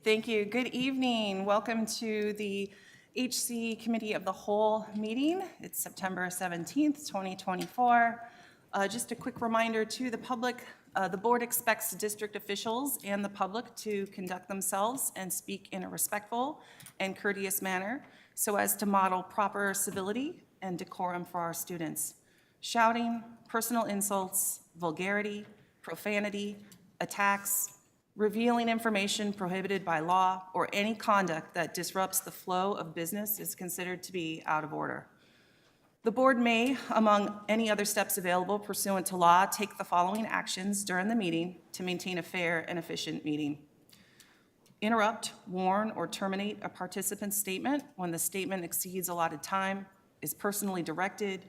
Thank you. Good evening. Welcome to the HC Committee of the Whole meeting. It's September 17th, 2024. Just a quick reminder to the public, the board expects district officials and the public to conduct themselves and speak in a respectful and courteous manner so as to model proper civility and decorum for our students. Shouting, personal insults, vulgarity, profanity, attacks, revealing information prohibited by law, or any conduct that disrupts the flow of business is considered to be out of order. The board may, among any other steps available pursuant to law, take the following actions during the meeting to maintain a fair and efficient meeting. Interrupt, warn, or terminate a participant's statement when the statement exceeds allotted time, is personally directed,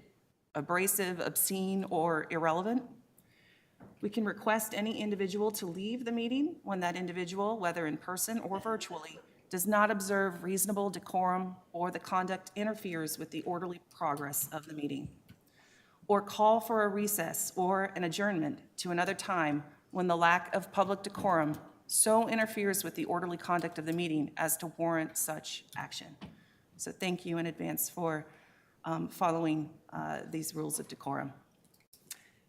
abrasive, obscene, or irrelevant. We can request any individual to leave the meeting when that individual, whether in person or virtually, does not observe reasonable decorum or the conduct interferes with the orderly progress of the meeting. Or call for a recess or an adjournment to another time when the lack of public decorum so interferes with the orderly conduct of the meeting as to warrant such action. So thank you in advance for following these rules of decorum.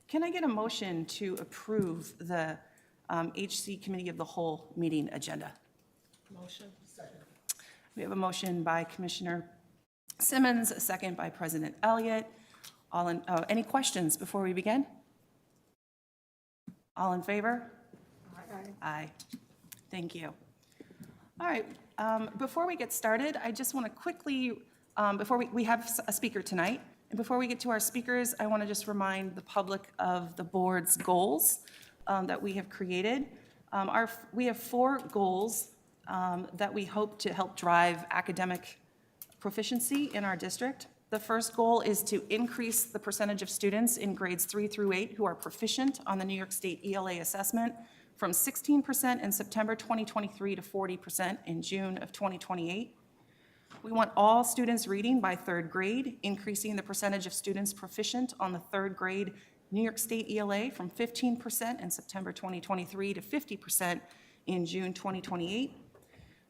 Can I get a motion to approve the HC Committee of the Whole meeting agenda? Motion. Second. We have a motion by Commissioner Simmons, a second by President Elliott. Any questions before we begin? All in favor? Aye. Aye. Thank you. All right. Before we get started, I just want to quickly, before we have a speaker tonight, and before we get to our speakers, I want to just remind the public of the board's goals that we have created. We have 4 goals that we hope to help drive academic proficiency in our district. The first goal is to increase the percentage of students in grades 3 through 8 who are proficient on the New York State ELA assessment from 16% in September 2023 to 40% in June of 2028. We want all students reading by 3rd grade, increasing the percentage of students proficient on the 3rd grade New York State ELA from 15% in September 2023 to 50% in June 2028.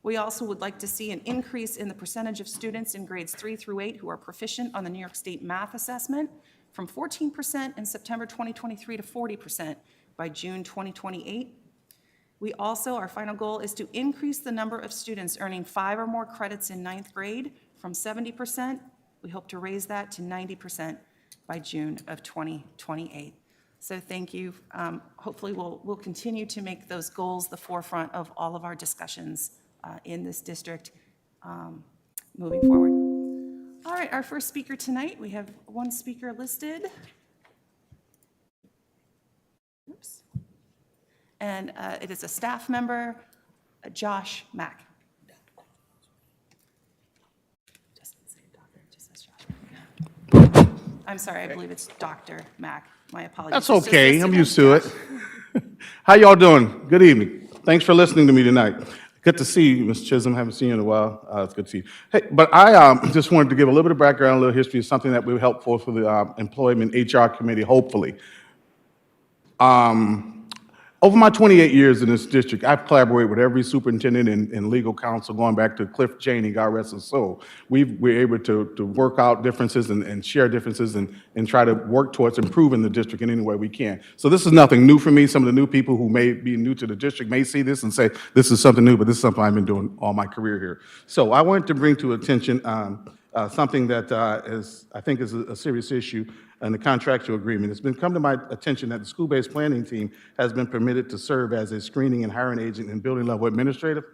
We also would like to see an increase in the percentage of students in grades 3 through 8 who are proficient on the New York State math assessment from 14% in September 2023 to 40% by June 2028. We also, our final goal is to increase the number of students earning 5 or more credits in 9th grade from 70%. We hope to raise that to 90% by June of 2028. So thank you. Hopefully we'll continue to make those goals the forefront of all of our discussions in this district moving forward. All right, our first speaker tonight, we have one speaker listed. Oops. And it is a staff member, Josh Mack. Just say doctor, just says Josh. I'm sorry, I believe it's Dr. Mack. My apologies. That's okay. I'm used to it. How y'all doing? Good evening. Thanks for listening to me tonight. Good to see you, Ms. Chisholm. Haven't seen you in a while. It's good to see you. Hey, but I just wanted to give a little bit of background, a little history of something that will help for the Employment HR Committee, hopefully. Over my 28 years in this district, I've collaborated with every superintendent and legal counsel, going back to Cliff Janey, God rest his soul. We're able to work out differences and share differences and try to work towards improving the district in any way we can. So this is nothing new for me. Some of the new people who may be new to the district may see this and say, this is something new, but this is something I've been doing all my career here. So I wanted to bring to attention something that I think is a serious issue in the contractual agreement. It's been come to my attention that the school-based planning team has been permitted to serve as a screening and hiring agent in building level administrative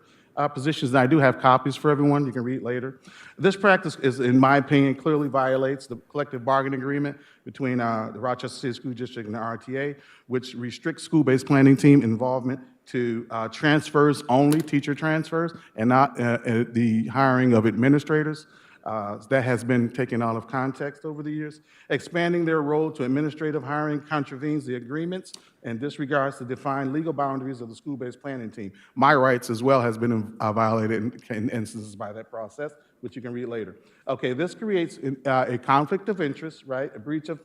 positions. And I do have copies for everyone. You can read later. This practice is, in my opinion, clearly violates the collective bargaining agreement between the Rochester City School District and the RTA, which restricts school-based planning team involvement to transfers only, teacher transfers, and not the hiring of administrators. That has been taken out of context over the years. Expanding their role to administrative hiring contravenes the agreements and disregards the defined legal boundaries of the school-based planning team. My rights as well has been violated in instances by that process, which you can read later. Okay, this creates a conflict of interest, right? A breach of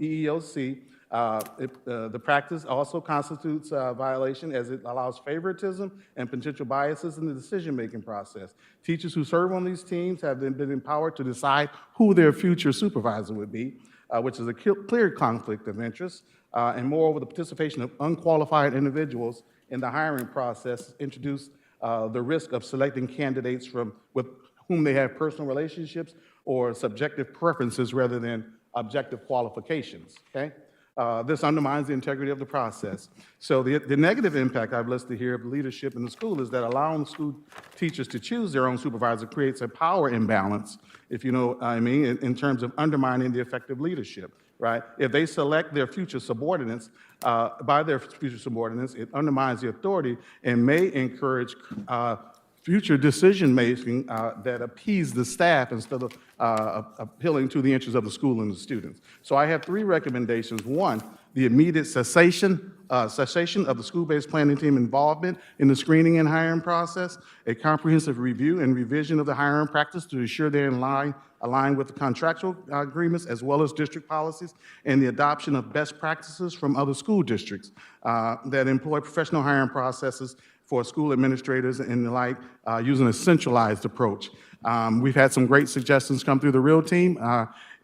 EEOC, The practice also constitutes a violation as it allows favoritism and potential biases in the decision-making process. Teachers who serve on these teams have then been empowered to decide who their future supervisor would be, which is a clear conflict of interest. And moreover, the participation of unqualified individuals in the hiring process introduce the risk of selecting candidates with whom they have personal relationships or subjective preferences rather than objective qualifications, okay? This undermines the integrity of the process. So the negative impact I've listed here of leadership in the school is that allowing school teachers to choose their own supervisor creates a power imbalance, if you know what I mean, in terms of undermining the effective leadership, right? If they select their future subordinates, by their future subordinates, it undermines the authority and may encourage future decision-making that appease the staff instead of appealing to the interests of the school and the students. So I have three recommendations. One, the immediate cessation of the school-based planning team involvement in the screening and hiring process, a comprehensive review and revision of the hiring practice to ensure they're aligned with the contractual agreements as well as district policies, and the adoption of best practices from other school districts that employ professional hiring processes for school administrators and the like, using a centralized approach. We've had some great suggestions come through the REAL team,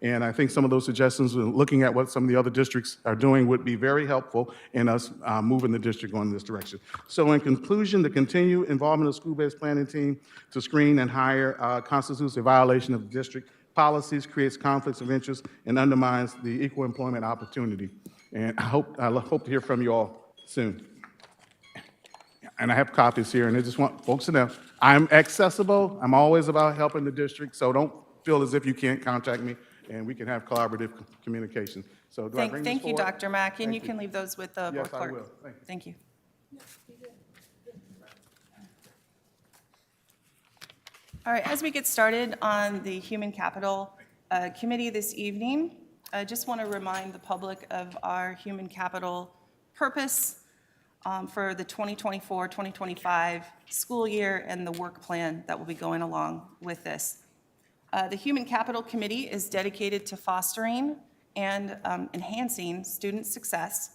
and I think some of those suggestions, looking at what some of the other districts are doing, would be very helpful in us moving the district going in this direction. So in conclusion, the continued involvement of the school-based planning team to screen and hire constitutes a violation of district policies, creates conflicts of interest, and undermines the equal employment opportunity. And I hope to hear from you all soon. And I have copies here, and I just want folks to know I'm accessible. I'm always about helping the district, so don't feel as if you can't contact me, and we can have collaborative communication. So do I bring this Thank you, forward? Dr. Mack, and Thank you can leave those with the board Yes, I clerk. will. Thank you. Thank you. All right, as we get started on the Human Capital Committee this evening, I just want to remind the public of our human capital purpose for the 2024-2025 school year and the work plan that will be going along with this. The Human Capital Committee is dedicated to fostering and enhancing student success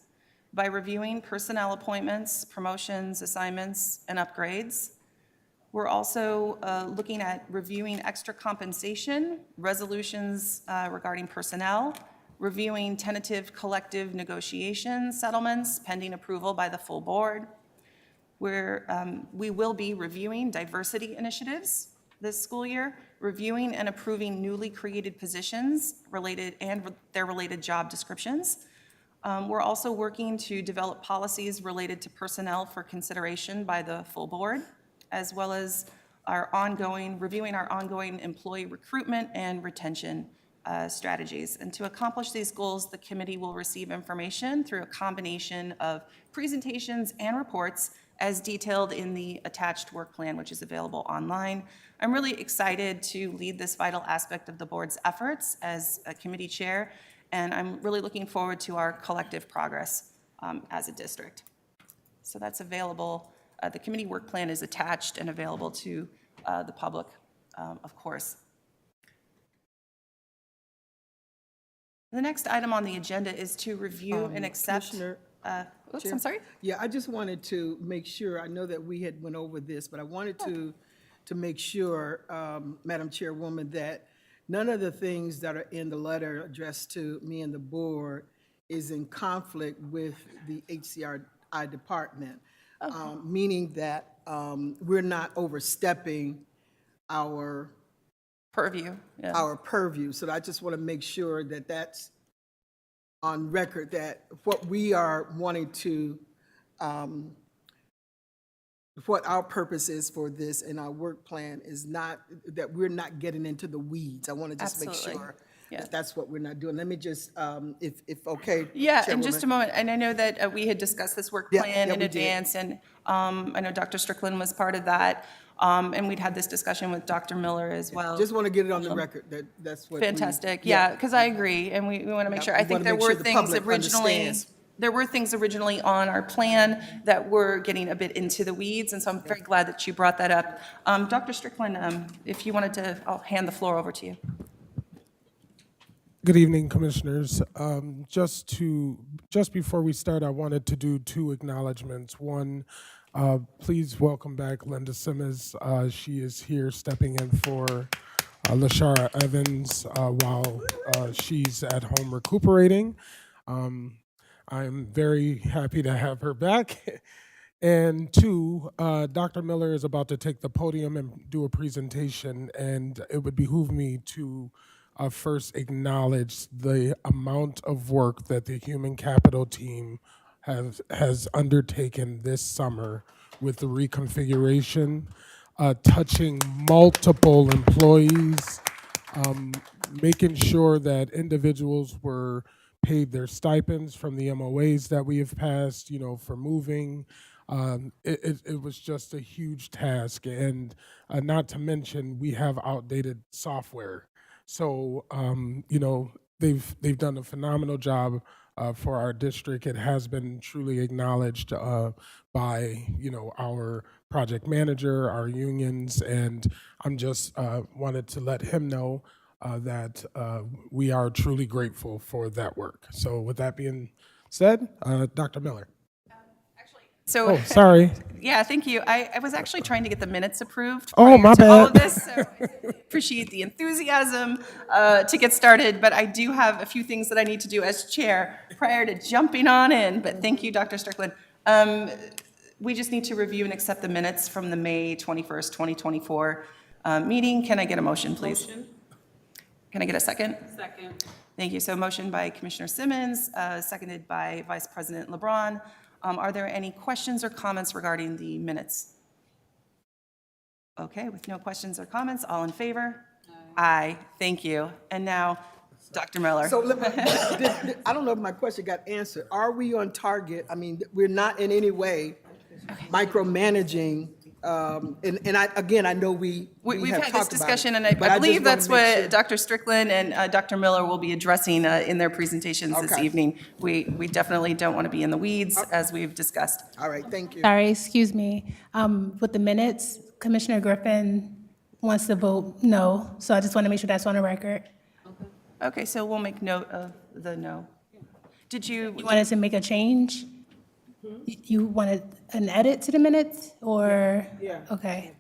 by reviewing personnel appointments, promotions, assignments, and upgrades. We're also looking at reviewing extra compensation, resolutions regarding personnel, reviewing tentative collective negotiation settlements pending approval by the full board. We will be reviewing diversity initiatives this school year, reviewing and approving newly created positions and their related job descriptions. We're also working to develop policies related to personnel for consideration by the full board, as well as reviewing our ongoing employee recruitment and retention strategies. And to accomplish these goals, the committee will receive information through a combination of presentations and reports as detailed in the attached work plan, which is available online. I'm really excited to lead this vital aspect of the board's efforts as a committee chair, and I'm really looking forward to our collective progress as a district. So that's available. The committee work plan is attached and available to the public, of course. The next item on the agenda is to review and accept. Commissioner, Oops, Chair? I'm sorry. Yeah, I just wanted to make sure, I know that we had went over this, but I wanted to make sure, Madam Chairwoman, that none of the things that are in the letter addressed to me and the board is in conflict with the HCRI department, meaning that we're not overstepping our Purview. Yeah. our purview. So I just want to make sure that that's on record, that what we are wanting to, what our purpose is for this and our work plan is not, that we're not getting into the weeds. I want to just make Absolutely. sure Yeah. that that's what we're not doing. Let me just, if okay. Yeah, in just a Chairwoman. moment, and I know that we had discussed this work Yeah, plan yeah, in we did. advance, and I know Dr. Strickland was part of that, and we'd had this discussion with Dr. Miller as well. Just want to get it on the record that that's what. we- Fantastic, yeah, because I agree, and we want to make Yeah, sure. we I think wanna there make were sure the things public originally, understands. there were things originally on our plan that were getting a bit into the weeds, and so I'm very glad that you brought that up. Dr. Strickland, if you wanted to, I'll hand the floor over to you. Good evening, Commissioners. Just before we start, I wanted to do two acknowledgements. One, please welcome back Linda Simmons. She is here stepping in for Lashara Evans while she's at home recuperating. I'm very happy to have her back. And two, Dr. Miller is about to take the podium and do a presentation, and it would behoove me to first acknowledge the amount of work that the human capital team has undertaken this summer with the reconfiguration, touching multiple employees, making sure that individuals were paid their stipends from the MOAs that we have passed, for moving. It was just a huge task, and not to mention we have outdated software. So they've done a phenomenal job for our district. It has been truly acknowledged by our project manager, our unions, and I'm just wanted to let him know that we are truly grateful for that work. So with that being said, Dr. Miller. So, Oh, sorry. yeah, thank you. I was actually trying to get the minutes approved Oh, my prior to all of bad. this, so I appreciate the enthusiasm to get started, but I do have a few things that I need to do as chair prior to jumping on in, but thank you, Dr. Strickland. We just need to review and accept the minutes from the May 21st, 2024 meeting. Can I get a motion, please? Can I get a second? Second. Thank you. So motion by Commissioner Simmons, seconded by Vice President LeBron. Are there any questions or comments regarding the minutes? Okay, with no questions or comments, all in favor? Aye. Thank you. And now, Dr. Miller. So I don't know if my question got answered. Are we on target? I mean, we're not in any way micromanaging. And I know we We've have had this talked about it, discussion, and I but just believe wanna that's make what sure. Dr. Strickland and Dr. Miller will be addressing in their presentations this Okay. evening. We definitely don't want to be in the weeds, as we've discussed. All right, thank you. Sorry, excuse me. With the minutes, Commissioner Griffin wants to vote no, so I just want to make sure that's on the record. Okay, so we'll make note of the no. Did you? You wanted to make a change? You wanted an edit to the minutes, or? Yeah. Okay.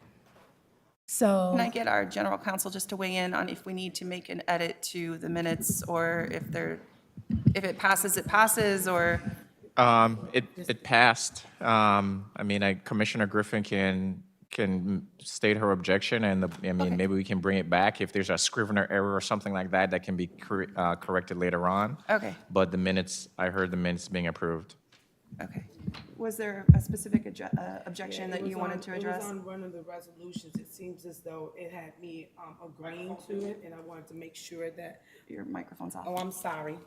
So, Can I get our general counsel just to weigh in on if we need to make an edit to the minutes, or if it passes, it passes, or? It passed. Commissioner Griffin can state her objection, and maybe we can bring it back if there's a Scrivener error or something like that that can be corrected later on. Okay, But the minutes, I heard the minutes being approved. okay. Was there a specific objection that you wanted to address? It was on one of the resolutions. It seems as though it had me agreeing to it, and I wanted to make sure that, Your microphone's off. oh, I'm sorry.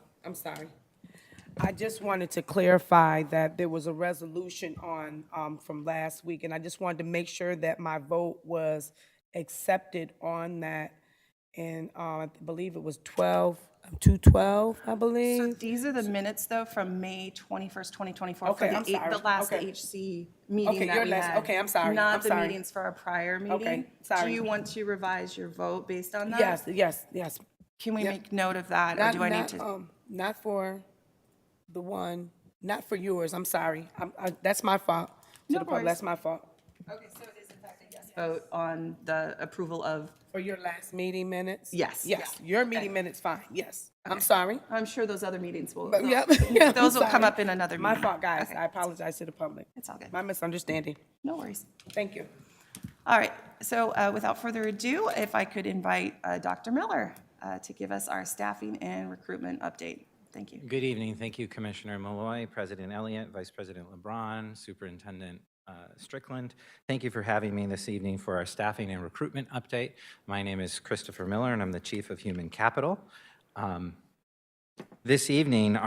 I just wanted to clarify that there was a resolution on, from last week, and I just wanted to make sure that my vote was accepted on that. And I believe it was 212, I So believe. these are the minutes, though, from May 21st, 2024. Okay, for I'm sorry. the last Okay. HC meeting Okay, that your we last- had. okay, I'm sorry. Not I'm the sorry. meetings for our prior meeting. Okay, sorry. Do you want to revise your vote based on that? Yes. Can we Yeah. make note of that, or do I need to? Not for the one, not for yours, I'm sorry. That's my fault. To No the public, worries. that's my fault. Okay, so it is in fact a yes vote on the approval of, For your last meeting minutes? Yes. Yes, your meeting minutes, fine, yes. I'm sorry. I'm sure those other meetings will, But yeah, I'm those will come sorry. up in another My meeting. fault, guys. Okay. I apologize to the public. It's all good. My misunderstanding. No worries. Thank you. All right, so without further ado, if I could invite Dr. Miller to give us our staffing and recruitment update. Thank you. Good evening. Thank you, Commissioner Malloy, President Elliott, Vice President LeBron, Superintendent Strickland. Thank you for having me this evening for our staffing and recruitment update. My name is Christopher Miller, and I'm the Chief of Human Capital. This evening,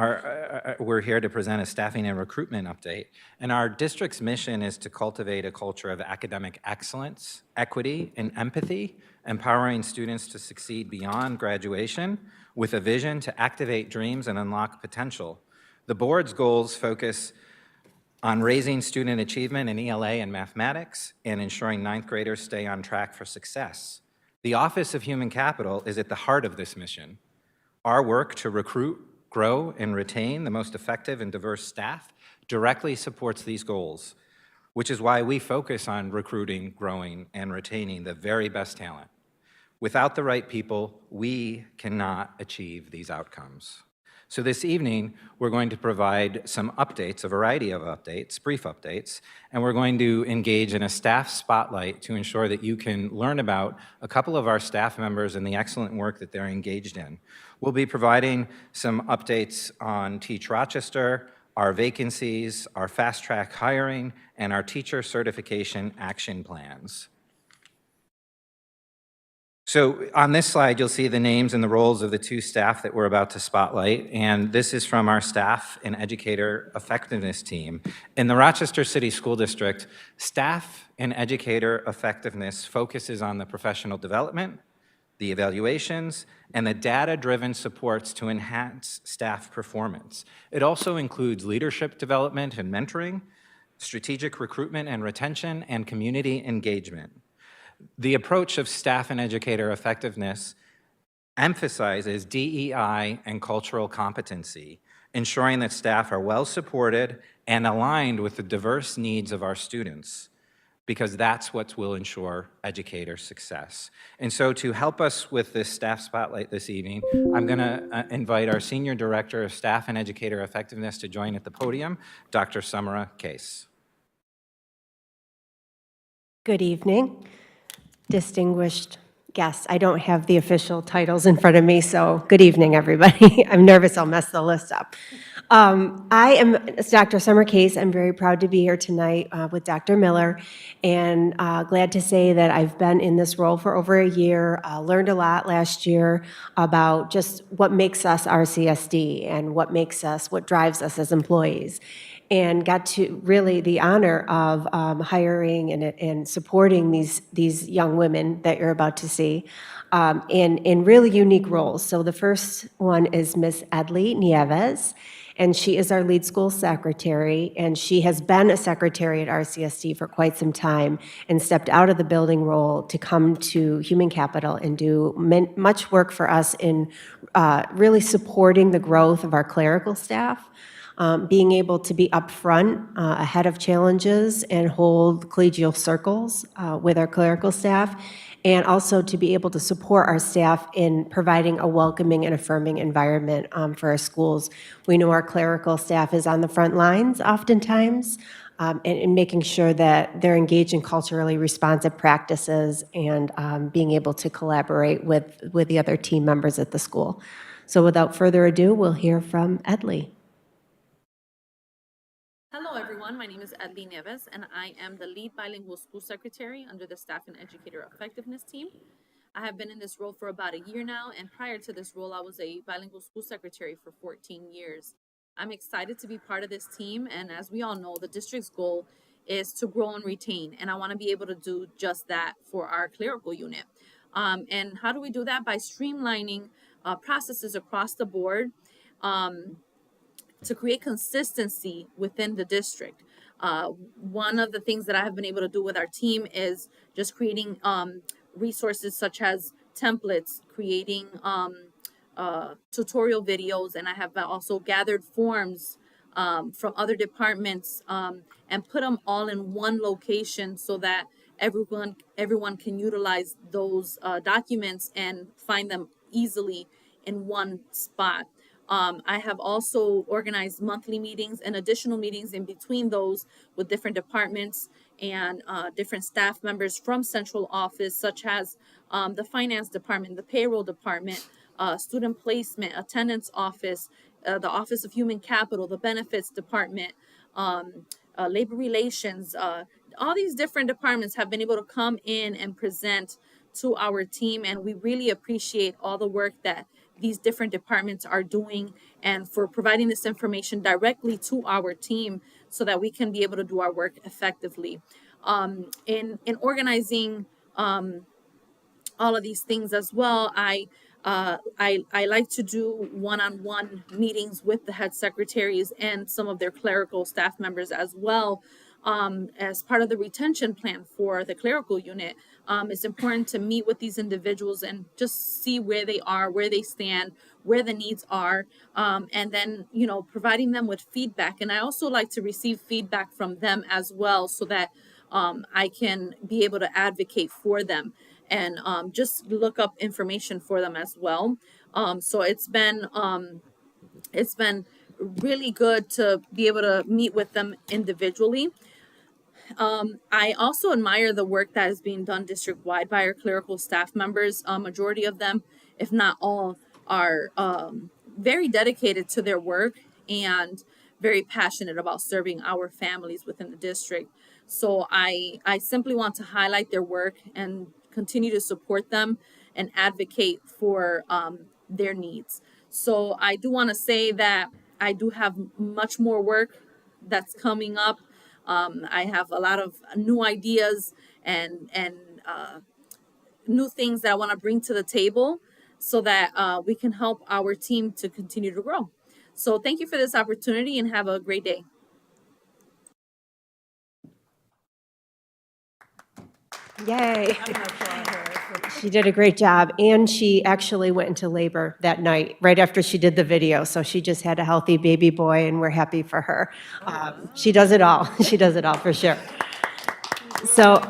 we're here to present a staffing and recruitment update. And our district's mission is to cultivate a culture of academic excellence, equity, and empathy, empowering students to succeed beyond graduation with a vision to activate dreams and unlock potential. The board's goals focus on raising student achievement in ELA and mathematics and ensuring ninth graders stay on track for success. The Office of Human Capital is at the heart of this mission. Our work to recruit, grow, and retain the most effective and diverse staff directly supports these goals, which is why we focus on recruiting, growing, and retaining the very best talent. Without the right people, we cannot achieve these outcomes. So this evening, we're going to provide some updates, a variety of updates, brief updates, and we're going to engage in a staff spotlight to ensure that you can learn about a couple of our staff members and the excellent work that they're engaged in. We'll be providing some updates on Teach Rochester, our vacancies, our fast-track hiring, and our teacher certification action plans. So on this slide, you'll see the names and the roles of the two staff that we're about to spotlight, and this is from our staff and educator effectiveness team. In the Rochester City School District, staff and educator effectiveness focuses on the professional development, the evaluations, and the data-driven supports to enhance staff performance. It also includes leadership development and mentoring, strategic recruitment and retention, and community engagement. The approach of staff and educator effectiveness emphasizes DEI and cultural competency, ensuring that staff are well supported and aligned with the diverse needs of our students, because that's what will ensure educator success. And so to help us with this staff spotlight this evening, I'm gonna invite our Senior Director of Staff and Educator Effectiveness to join at the podium, Dr. Samara Case. Good evening, distinguished guests. I don't have the official titles in front of me, so good evening, everybody. I'm nervous I'll mess the list up. I am Dr. Summer Case. I'm very proud to be here tonight with Dr. Miller, and glad to say that I've been in this role for over a year, learned a lot last year about just what makes us RCSD and what drives us as employees, and got to really the honor of hiring and supporting these young women that you're about to see in really unique roles. So the first one is Miss Edley Nieves, and she is our lead school secretary, and she has been a secretary at RCSD for quite some time and stepped out of the building role to come to human capital and do much work for us in really supporting the growth of our clerical staff. Being able to be upfront, ahead of challenges, and hold collegial circles with our clerical staff, and also to be able to support our staff in providing a welcoming and affirming environment for our schools. We know our clerical staff is on the front lines oftentimes, and making sure that they're engaged in culturally responsive practices and being able to collaborate with the other team members at the school. So without further ado, we'll hear from Edley. Hello everyone, my name is Edley Nieves and I am the lead bilingual school secretary under the Staff and Educator Effectiveness team. I have been in this role for about a year now, and prior to this role I was a bilingual school secretary for 14 years. I'm excited to be part of this team, and as we all know, the district's goal is to grow and retain, and I want to be able to do just that for our clerical unit. And how do we do that? By streamlining processes across the board, to create consistency within the district. One of the things that I have been able to do with our team is just creating resources such as templates, creating tutorial videos, and I have also gathered forms from other departments and put them all in one location so that everyone can utilize those documents and find them easily in one spot. I have also organized monthly meetings and additional meetings in between those with different departments and different staff members from central office, such as the finance department, the payroll department, student placement, attendance office, the Office of Human Capital, the benefits department, labor relations. All these different departments have been able to come in and present to our team, and we really appreciate all the work that these different departments are doing and for providing this information directly to our team so that we can be able to do our work effectively. In organizing all of these things as well, I like to do one-on-one meetings with the head secretaries and some of their clerical staff members as well, as part of the retention plan for the clerical unit, it's important to meet with these individuals and just see where they are, where they stand, where the needs are, and then, providing them with feedback. And I also like to receive feedback from them as well, so that I can be able to advocate for them and just look up information for them as well. So it's been really good to be able to meet with them individually. I also admire the work that is being done district-wide by our clerical staff members. Majority of them, if not all, are very dedicated to their work and very passionate about serving our families within the district. So I simply want to highlight their work and continue to support them and advocate for their needs. So I do want to say that I do have much more work that's coming up. I have a lot of new ideas and new things that I want to bring to the table so that we can help our team to continue to grow. So thank you for this opportunity and have a great day. Yay. She did a great job, and she actually went into labor that night, right after she did the video, so she just had a healthy baby boy, and we're happy for her. She does it all. She does it all, for sure. So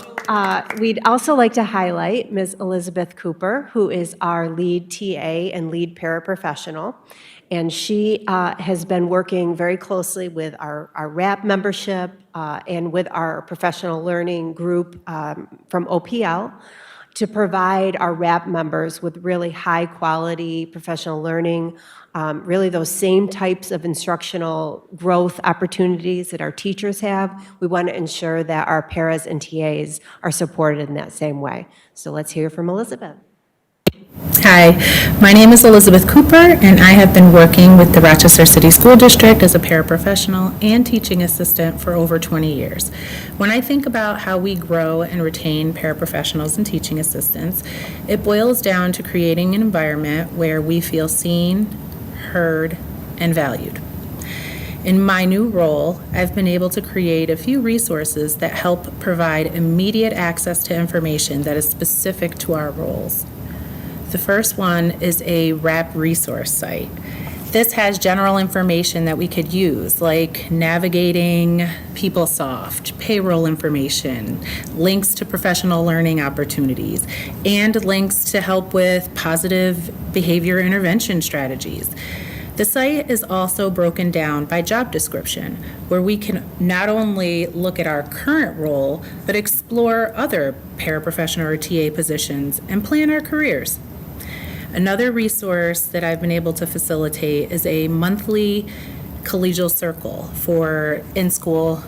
we'd also like to highlight Ms. Elizabeth Cooper, who is our lead TA and lead paraprofessional. And she has been working very closely with our RAP membership and with our professional learning group from OPL to provide our RAP members with really high-quality professional learning, really those same types of instructional growth opportunities that our teachers have. We want to ensure that our paras and TAs are supported in that same way. So let's hear from Elizabeth. Hi, my name is Elizabeth Cooper, and I have been working with the Rochester City School District as a paraprofessional and teaching assistant for over 20 years. When I think about how we grow and retain paraprofessionals and teaching assistants, it boils down to creating an environment where we feel seen, heard, and valued. In my new role, I've been able to create a few resources that help provide immediate access to information that is specific to our roles. The first one is a RAP resource site. This has general information that we could use, like navigating PeopleSoft, payroll information, links to professional learning opportunities, and links to help with positive behavior intervention strategies. The site is also broken down by job description, where we can not only look at our current role, but explore other paraprofessional or TA positions and plan our careers. Another resource that I've been able to facilitate is a monthly collegial circle for in-school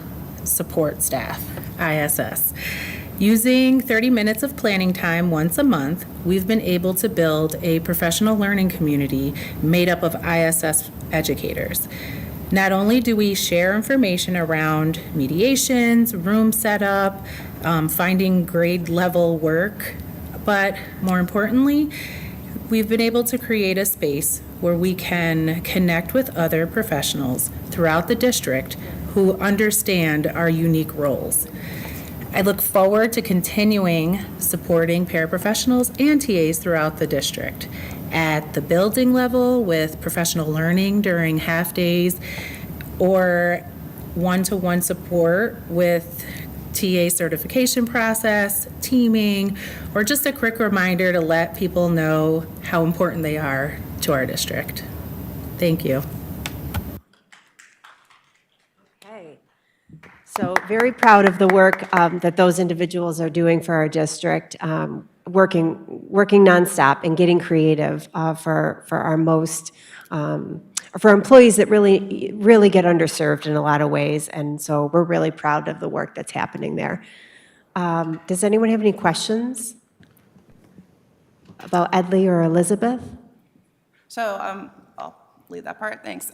support staff, ISS. Using 30 minutes of planning time once a month, we've been able to build a professional learning community made up of ISS educators. Not only do we share information around mediations, room setup, finding grade level work, but more importantly, we've been able to create a space where we can connect with other professionals throughout the district who understand our unique roles. I look forward to continuing supporting paraprofessionals and TAs throughout the district at the building level with professional learning during half days or one-to-one support with TA certification process, teaming, or just a quick reminder to let people know how important they are to our district. Thank you. Okay. So very proud of the work that those individuals are doing for our district, working nonstop and getting creative for our most for employees that really get underserved in a lot of ways. And so we're really proud of the work that's happening there. Does anyone have any questions about Edley or Elizabeth? So I'll leave that part, thanks.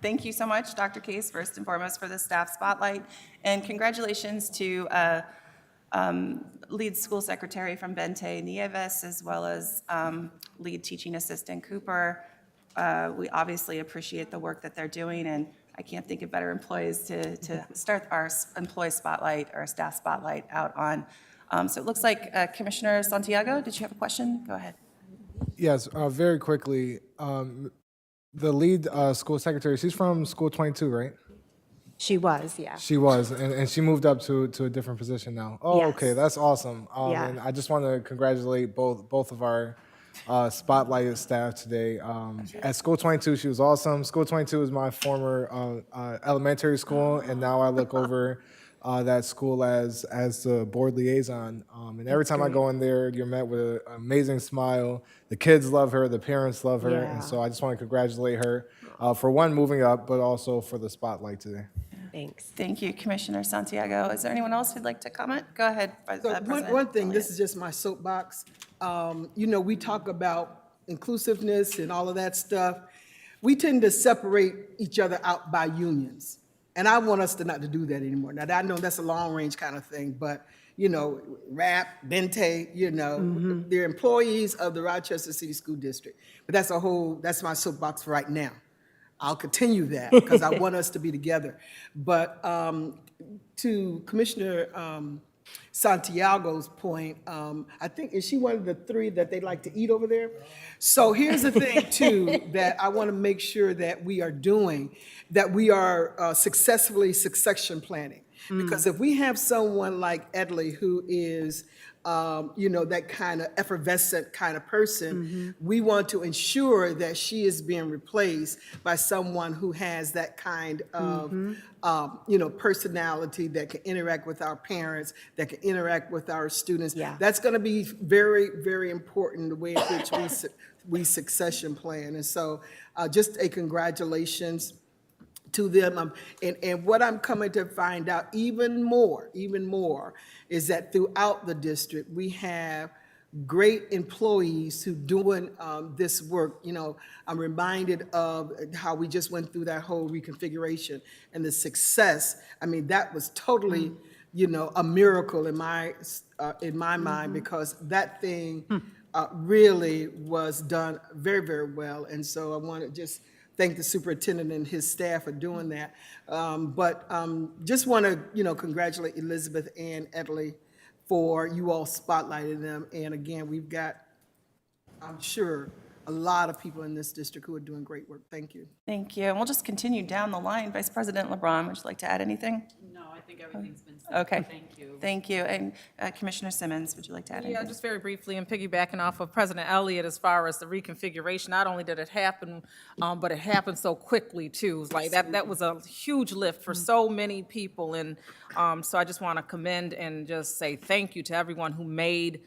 Thank you so much, Dr. Case, first and foremost, for the staff spotlight. And congratulations to lead school secretary from Bente Nieves, as well as lead teaching assistant Cooper. We obviously appreciate the work that they're doing, and I can't think of better employees to start our employee spotlight, our staff spotlight out on. So it looks like Commissioner Santiago, did you have a question? Go ahead. Yes, very quickly. The lead school secretary, she's from School 22, right? She was, yeah. She was, and she moved up to a different position now. Oh, okay, Yes. that's awesome. Yeah. And I just want to congratulate both of our spotlighted staff today. At School 22, she was awesome. School 22 is my former elementary school, and now I look over that school as the board liaison. And every time I go in there, you're met with an amazing smile. The kids love her, the parents love her, Yeah. and so I just want to congratulate her for one, moving up, but also for the spotlight today. Thanks. Thank you, Commissioner Santiago. Is there anyone else who'd like to comment? Go ahead, So President. one thing, this is just my soapbox. You know, we talk about inclusiveness and all of that stuff. We tend to separate each other out by unions. And I want us to not to do that anymore. Now, I know that's a long-range kind of thing, but, you know, RAP, Bente, you know, they're employees of the Rochester City School District. But that's my soapbox for right now. I'll continue that because I want us to be together. But to Commissioner Santiago's point, I think, is she one of the three that they like to eat over there? So here's the thing too, that I want to make sure that we are doing, that we are successfully succession planning. Because if we have someone like Edley who is, you know, that kind of effervescent kind of person, we want to ensure that she is being replaced by someone who has that kind of, you know, personality that can interact with our parents, that can interact with our students. Yeah. That's going to be very, very important, the way in which we succession plan. And so just a congratulations to them. And what I'm coming to find out even more, is that throughout the district, we have great employees who doing this work. You know, I'm reminded of how we just went through that whole reconfiguration and the success. I mean, that was totally, you know, a miracle in my mind, because that thing really was done very, very well. And so I want to just thank the superintendent and his staff for doing that. But just want to, you know, congratulate Elizabeth and Edley for you all spotlighting them. And again, we've got, I'm sure, a lot of people in this district who are doing great work. Thank you. Thank you. And we'll just continue down the line. Vice President LeBron, would you like to add anything? No, I think everything's been said. Okay. Thank you. Thank you. And Commissioner Simmons, would you like to add Yeah, anything? just very briefly, and piggybacking off of President Elliott, as far as the reconfiguration, not only did it happen, but it happened so quickly too. It was like that was a huge lift for so many people. And so I just want to commend and just say thank you to everyone who made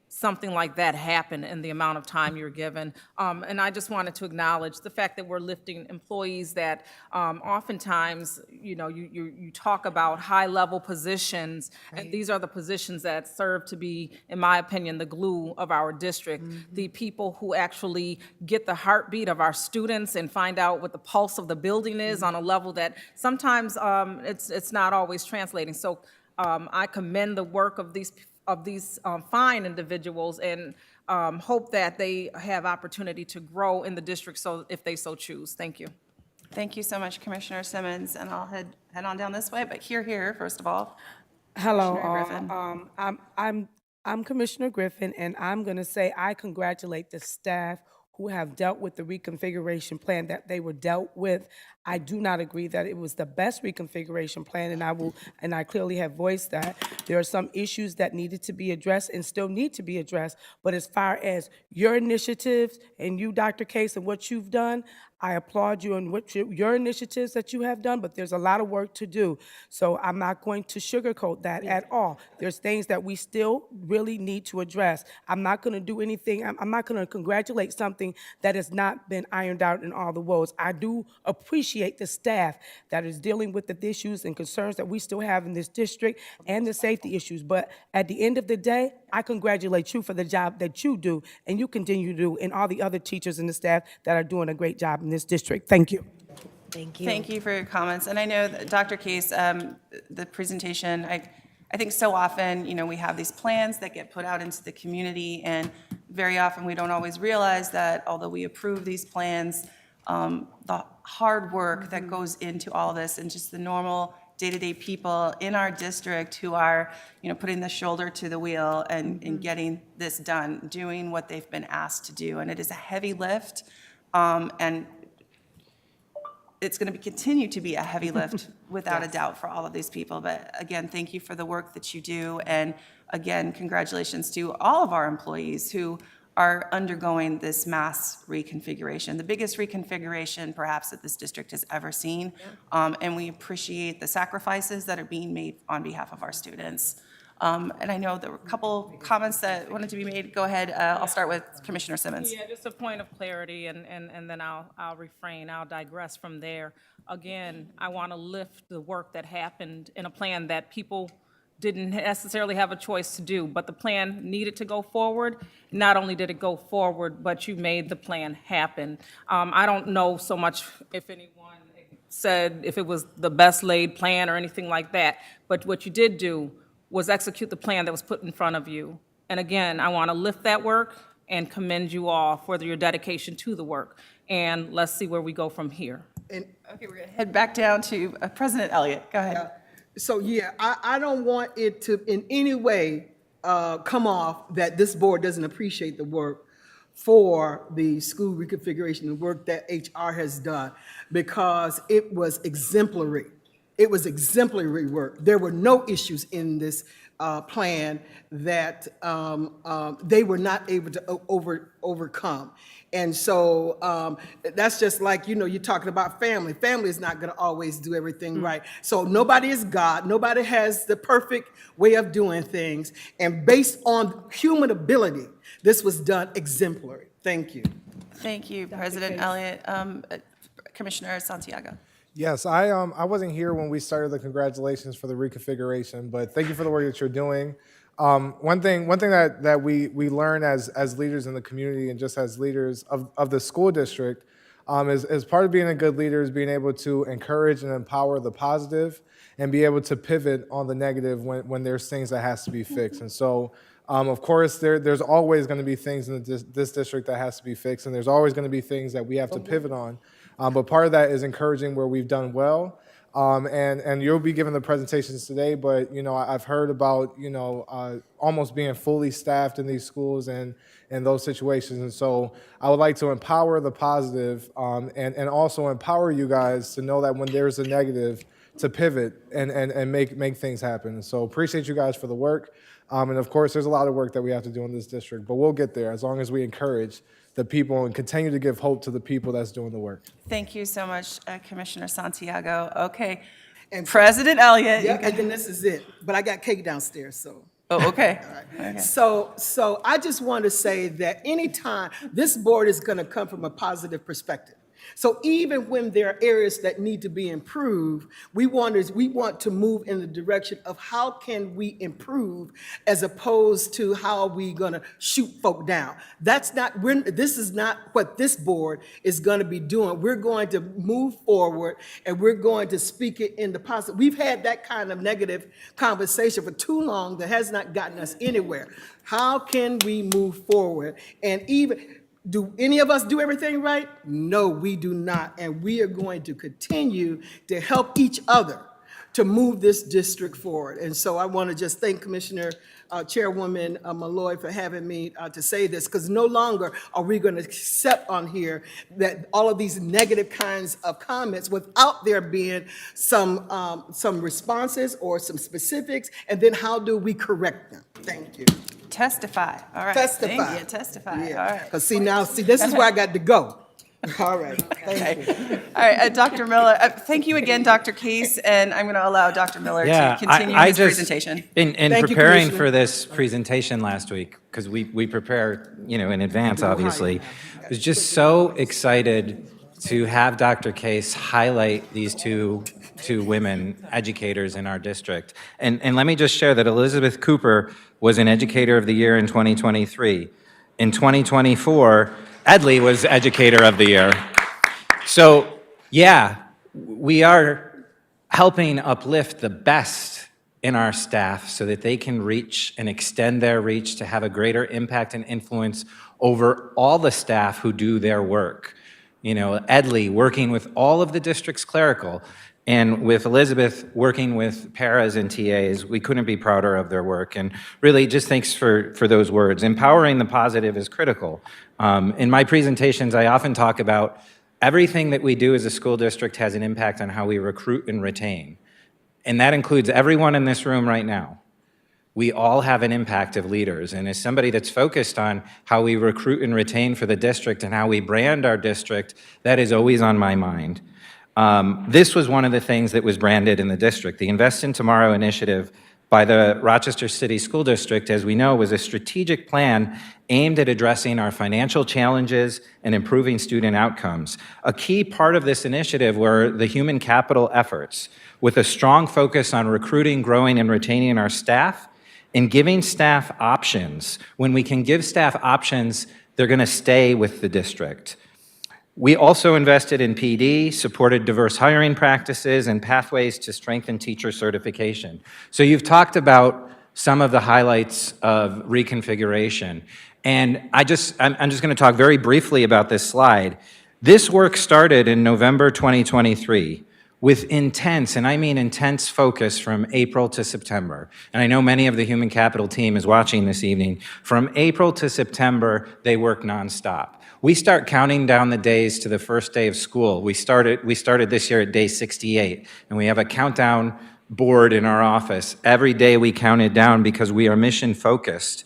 something like that happen in the amount of time you're given. And I just wanted to acknowledge the fact that we're lifting employees that oftentimes, you know, you talk about high-level positions, and these are the positions that serve to be, in my opinion, the glue of our district. The people who actually get the heartbeat of our students and find out what the pulse of the building is on a level that sometimes it's not always translating. So I commend the work of these fine individuals, and hope that they have opportunity to grow in the district, so if they so choose. Thank you. Thank you so much, Commissioner Simmons. And I'll head on down this way, but here, first of all. Hello, Commissioner Griffin. I'm Commissioner Griffin, and I'm going to say I congratulate the staff who have dealt with the reconfiguration plan that they were dealt with. I do not agree that it was the best reconfiguration plan, and I clearly have voiced that. There are some issues that needed to be addressed and still need to be addressed, but as far as your initiatives and you, Dr. Case, and what you've done, I applaud you on what your initiatives that you have done, but there's a lot of work to do. So I'm not going to sugarcoat that at all. There's things that we still really need to address. I'm not going to do anything, I'm not going to congratulate something that has not been ironed out in all the woes. I do appreciate the staff that is dealing with the issues and concerns that we still have in this district and the safety issues. But at the end of the day, I congratulate you for the job that you do and you continue to do, and all the other teachers and the staff that are doing a great job in this district. Thank you. Thank you. Thank you for your comments. And I know that Dr. Case, the presentation, I think so often, you know, we have these plans that get put out into the community, and very often we don't always realize that although we approve these plans, hard work that goes into all of this and just the normal day-to-day people in our district who are, putting the shoulder to the wheel and getting this done, doing what they've been asked to do. And it is a heavy lift, and it's going to continue to be a heavy lift without a doubt for all of these people. But again, thank you for the work that you do. And again, congratulations to all of our employees who are undergoing this mass reconfiguration, the biggest reconfiguration perhaps that this district has ever seen. And we appreciate the sacrifices that are being made on behalf of our students. And I know there were a couple comments that wanted to be made. Go ahead. I'll start with Commissioner Simmons. Yeah, just a point of clarity, and then I'll refrain, I'll digress from there. Again, I want to lift the work that happened in a plan that people didn't necessarily have a choice to do, but the plan needed to go forward. Not only did it go forward, but you made the plan happen. I don't know so much if anyone said if it was the best laid plan or anything like that, but what you did do was execute the plan that was put in front of you. And again, I want to lift that work and commend you all for your dedication to the work. And let's see where we go from here. Okay, we're going to head back down to President Elliott. Go ahead. So, yeah, I don't want it to in any way come off that this board doesn't appreciate the work for the school reconfiguration, the work that HR has done, because it was exemplary. It was exemplary work. There were no issues in this plan that they were not able to overcome. And so that's just like, you're talking about family. Family is not going to always do everything right. So nobody is God. Nobody has the perfect way of doing things. And based on human ability, this was done exemplary. Thank you. Thank you, President Elliott. Commissioner Santiago. Yes, I wasn't here when we started the congratulations for the reconfiguration, but thank you for the work that you're doing. One thing that we learn as leaders in the community and just as leaders of the school district is part of being a good leader is being able to encourage and empower the positive and be able to pivot on the negative when there's things that has to be fixed. And so, of course, there's always going to be things in this district that has to be fixed, and there's always going to be things that we have to pivot on. But part of that is encouraging where we've done well. And you'll be giving the presentations today, but, I've heard about, almost being fully staffed in these schools and those situations. And so I would like to empower the positive and also empower you guys to know that when there's a negative, to pivot and make things happen. So appreciate you guys for the work. And of course, there's a lot of work that we have to do in this district, but we'll get there as long as we encourage the people and continue to give hope to the people that's doing the work. Thank you so much, Commissioner Santiago. Okay, and President Elliott. Yeah, and then this is it. But I got cake downstairs, so. Oh, okay. Okay. So I just want to say that anytime, this board is going to come from a positive perspective. So even when there are areas that need to be improved, we want to move in the direction of how can we improve as opposed to how we going to shoot folk down. This is not what this board is going to be doing. We're going to move forward and we're going to speak it in the positive. We've had that kind of negative conversation for too long that has not gotten us anywhere. How can we move forward? And even, do any of us do everything right? No, we do not. And we are going to continue to help each other to move this district forward. And so I want to just thank Commissioner Chairwoman Malloy for having me to say this, because no longer are we going to accept on here that all of these negative kinds of comments without there being some responses or some specifics, and then how do we correct them? Thank you. Testify. All right. Testify. Thank you. Testify. Yeah. All right. Because this is where I got to go. All right. Thank you. All right, Dr. Miller. Thank you again, Dr. Case, and I'm going to allow Dr. Miller to continue his presentation. In Thank you, preparing Commissioner. for this presentation last week, because we prepare, in advance, obviously, I was just so excited to have Dr. Case highlight these two women educators in our district. And let me just share that Elizabeth Cooper was an Educator of the Year in 2023. In 2024, Edley was Educator of the Year. So, yeah, we are helping uplift the best in our staff so that they can reach and extend their reach to have a greater impact and influence over all the staff who do their work. Edley working with all of the district's clerical, and with Elizabeth working with paras and TAs. We couldn't be prouder of their work. And really, just thanks for those words. Empowering the positive is critical. In my presentations, I often talk about everything that we do as a school district has an impact on how we recruit and retain. And that includes everyone in this room right now. We all have an impact of leaders. And as somebody that's focused on how we recruit and retain for the district and how we brand our district, that is always on my mind. This was one of the things that was branded in the district. The Invest in Tomorrow initiative by the Rochester City School District, as we know, was a strategic plan aimed at addressing our financial challenges and improving student outcomes. A key part of this initiative were the human capital efforts, with a strong focus on recruiting, growing, and retaining our staff, and giving staff options. When we can give staff options, they're going to stay with the district. We also invested in PD, supported diverse hiring practices, and pathways to strengthen teacher certification. So you've talked about some of the highlights of reconfiguration. And I'm just going to talk very briefly about this slide. This work started in November 2023 with intense, and I mean intense, focus from April to September. And I know many of the human capital team is watching this evening. From April to September, they work nonstop. We start counting down the days to the first day of school. We started this year at day 68, and we have a countdown board in our office. Every day we count it down because we are mission focused.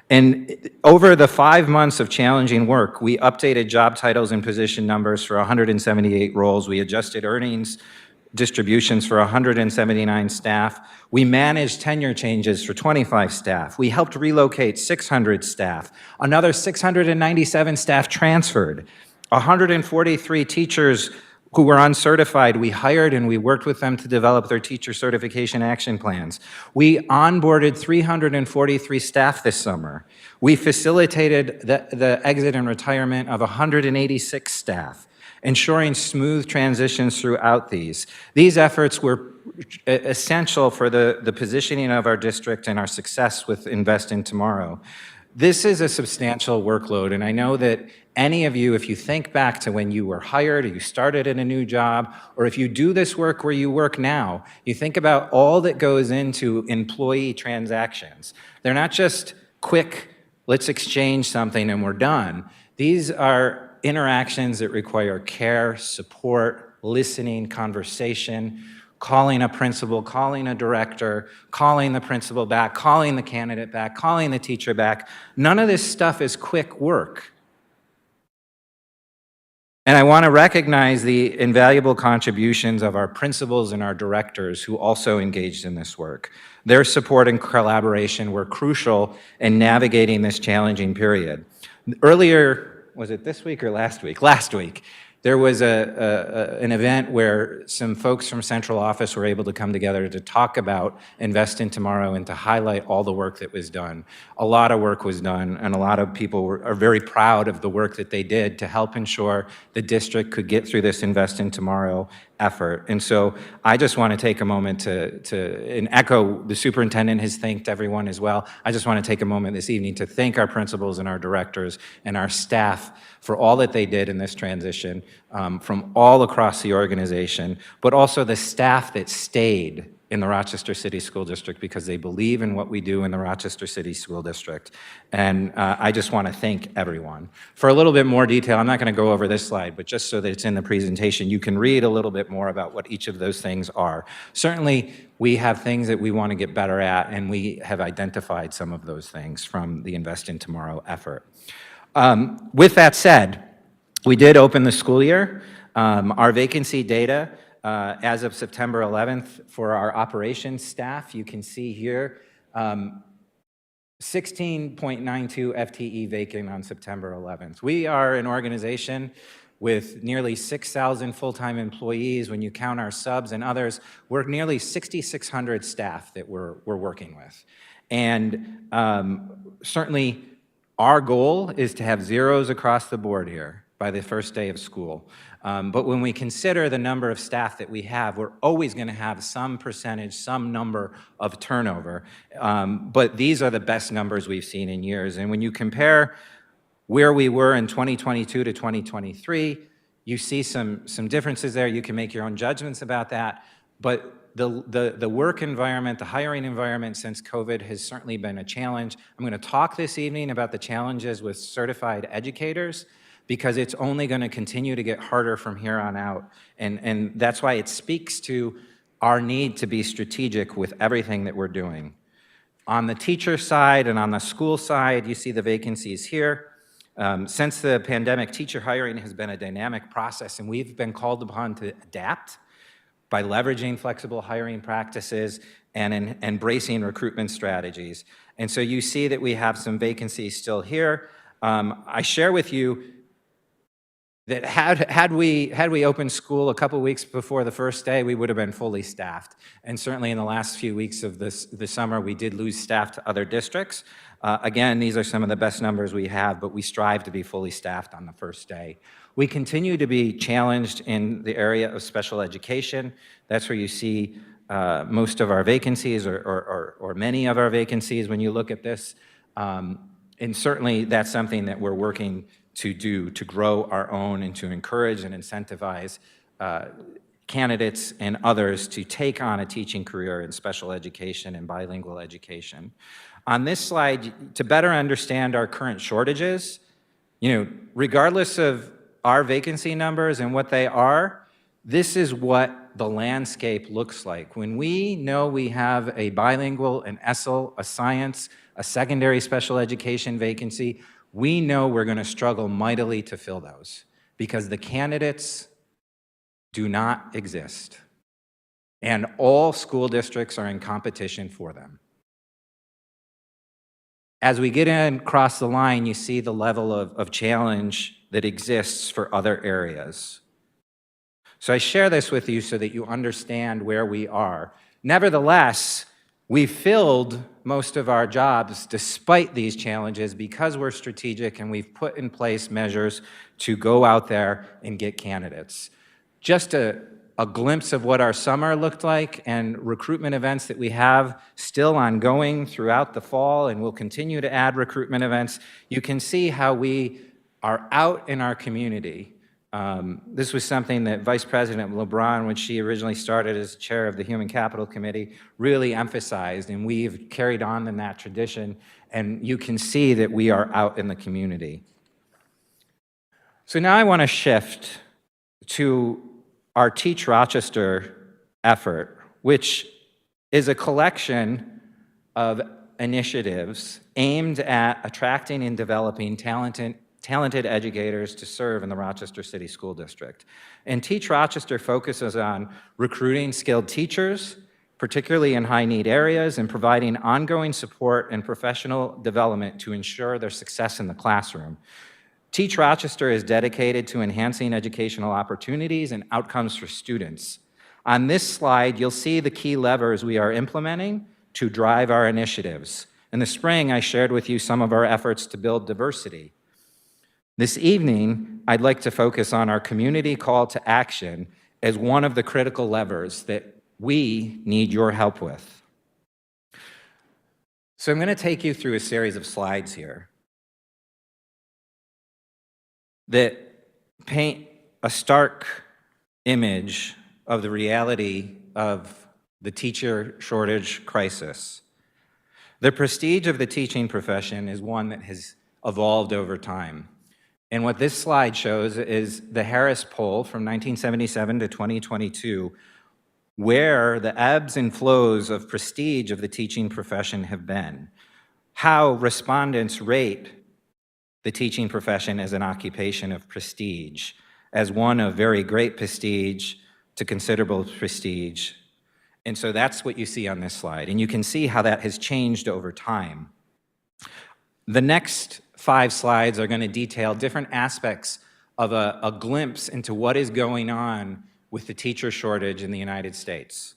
And over the 5 months of challenging work, we updated job titles and position numbers for 178 roles. We adjusted earnings distributions for 179 staff. We managed tenure changes for 25 staff. We helped relocate 600 staff. Another 697 staff transferred. 143 teachers who were uncertified, we hired and we worked with them to develop their teacher certification action plans. We onboarded 343 staff this summer. We facilitated the exit and retirement of 186 staff, ensuring smooth transitions throughout these. These efforts were essential for the positioning of our district and our success with Invest in Tomorrow. This is a substantial workload, and I know that any of you, if you think back to when you were hired or you started in a new job, or if you do this work where you work now, you think about all that goes into employee transactions. They're not just quick, let's exchange something and we're done. These are interactions that require care, support, listening, conversation, calling a principal, calling a director, calling the principal back, calling the candidate back, calling the teacher back. None of this stuff is quick work. And I want to recognize the invaluable contributions of our principals and our directors who also engaged in this work. Their support and collaboration were crucial in navigating this challenging period. Earlier, was it this week or last week? Last week, there was an event where some folks from central office were able to come together to talk about Invest in Tomorrow and to highlight all the work that was done. A lot of work was done, and a lot of people are very proud of the work that they did to help ensure the district could get through this Invest in Tomorrow effort. And so I just want to take a moment and echo, the superintendent has thanked everyone as well. I just want to take a moment this evening to thank our principals and our directors and our staff for all that they did in this transition from all across the organization, but also the staff that stayed in the Rochester City School District because they believe in what we do in the Rochester City School District. And I just want to thank everyone. For a little bit more detail, I'm not going to go over this slide, but just so that it's in the presentation, you can read a little bit more about what each of those things are. Certainly, we have things that we want to get better at, and we have identified some of those things from the Invest in Tomorrow effort. With that said, we did open the school year. Our vacancy data as of September 11th for our operations staff, you can see here, 16.92 FTE vacant on September 11th. We are an organization with nearly 6,000 full-time employees. When you count our subs and others, we're nearly 6,600 staff that we're working with. And certainly, our goal is to have zeros across the board here by the first day of school. But when we consider the number of staff that we have, we're always going to have some percentage, some number of turnover. But these are the best numbers we've seen in years. And when you compare where we were in 2022 to 2023, You see some differences there. You can make your own judgments about that. But the work environment, the hiring environment since COVID has certainly been a challenge. I'm going to talk this evening about the challenges with certified educators, because it's only going to continue to get harder from here on out. And that's why it speaks to our need to be strategic with everything that we're doing. On the teacher side and on the school side, you see the vacancies here. Since the pandemic, teacher hiring has been a dynamic process, and we've been called upon to adapt by leveraging flexible hiring practices and embracing recruitment strategies. And so you see that we have some vacancies still here. I share with you that had we opened school a couple weeks before the first day, we would have been fully staffed. And certainly in the last few weeks of the summer, we did lose staff to other districts. Again, these are some of the best numbers we have, but we strive to be fully staffed on the first day. We continue to be challenged in the area of special education. That's where you see most of our vacancies, or many of our vacancies when you look at this. And certainly that's something that we're working to do, to grow our own and to encourage and incentivize candidates and others to take on a teaching career in special education and bilingual education. On this slide, to better understand our current shortages, regardless of our vacancy numbers and what they are, this is what the landscape looks like. When we know we have a bilingual, an ESL, a science, a secondary special education vacancy, we know we're going to struggle mightily to fill those because the candidates do not exist. And all school districts are in competition for them. As we get in across the line, you see the level of challenge that exists for other areas. So I share this with you so that you understand where we are. Nevertheless, we filled most of our jobs despite these challenges because we're strategic and we've put in place measures to go out there and get candidates. Just a glimpse of what our summer looked like and recruitment events that we have still ongoing throughout the fall, and we'll continue to add recruitment events. You can see how we are out in our community. This was something that Vice President LeBron, when she originally started as chair of the Human Capital Committee, really emphasized, and we've carried on in that tradition, and you can see that we are out in the community. So now I want to shift to our Teach Rochester effort, which is a collection of initiatives aimed at attracting and developing talented educators to serve in the Rochester City School District. And Teach Rochester focuses on recruiting skilled teachers, particularly in high-need areas, and providing ongoing support and professional development to ensure their success in the classroom. Teach Rochester is dedicated to enhancing educational opportunities and outcomes for students. On this slide, you'll see the key levers we are implementing to drive our initiatives. In the spring, I shared with you some of our efforts to build diversity. This evening, I'd like to focus on our community call to action as one of the critical levers that we need your help with. So I'm going to take you through a series of slides here that paint a stark image of the reality of the teacher shortage crisis. The prestige of the teaching profession is one that has evolved over time. And what this slide shows is the Harris poll from 1977 to 2022, where the ebbs and flows of prestige of the teaching profession have been, how respondents rate the teaching profession as an occupation of prestige, as one of very great prestige to considerable prestige. And so that's what you see on this slide. And you can see how that has changed over time. The next 5 slides are going to detail different aspects of a glimpse into what is going on with the teacher shortage in the United States.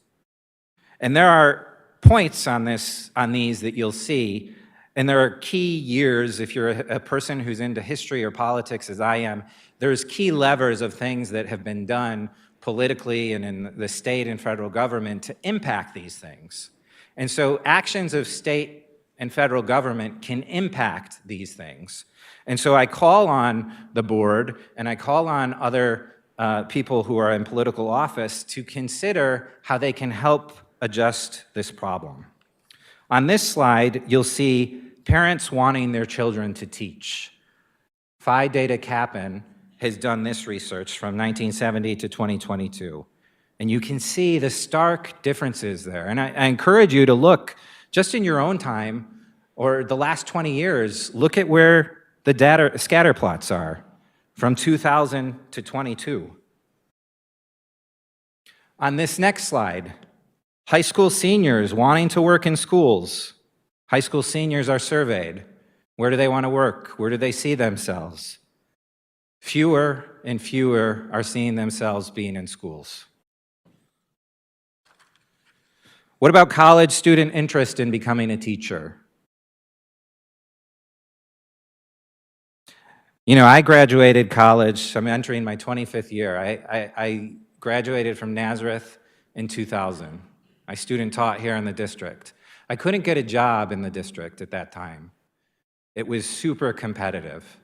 And there are points on these that you'll see. And there are key years, if you're a person who's into history or politics as I am, there's key levers of things that have been done politically and in the state and federal government to impact these things. And so actions of state and federal government can impact these things. And so I call on the board and I call on other people who are in political office to consider how they can help adjust this problem. On this slide, you'll see parents wanting their children to teach. Phi Data Kappan has done this research from 1970 to 2022. And you can see the stark differences there. And I encourage you to look just in your own time or the last 20 years, look at where the data scatter plots are from 2000 to 22. On this next slide, high school seniors wanting to work in schools. High school seniors are surveyed. Where do they want to work? Where do they see themselves? Fewer and fewer are seeing themselves being in schools. What about college student interest in becoming a teacher? You know, I graduated college, I'm entering my 25th year. I graduated from Nazareth in 2000. I student taught here in the district. I couldn't get a job in the district at that time. It was super competitive.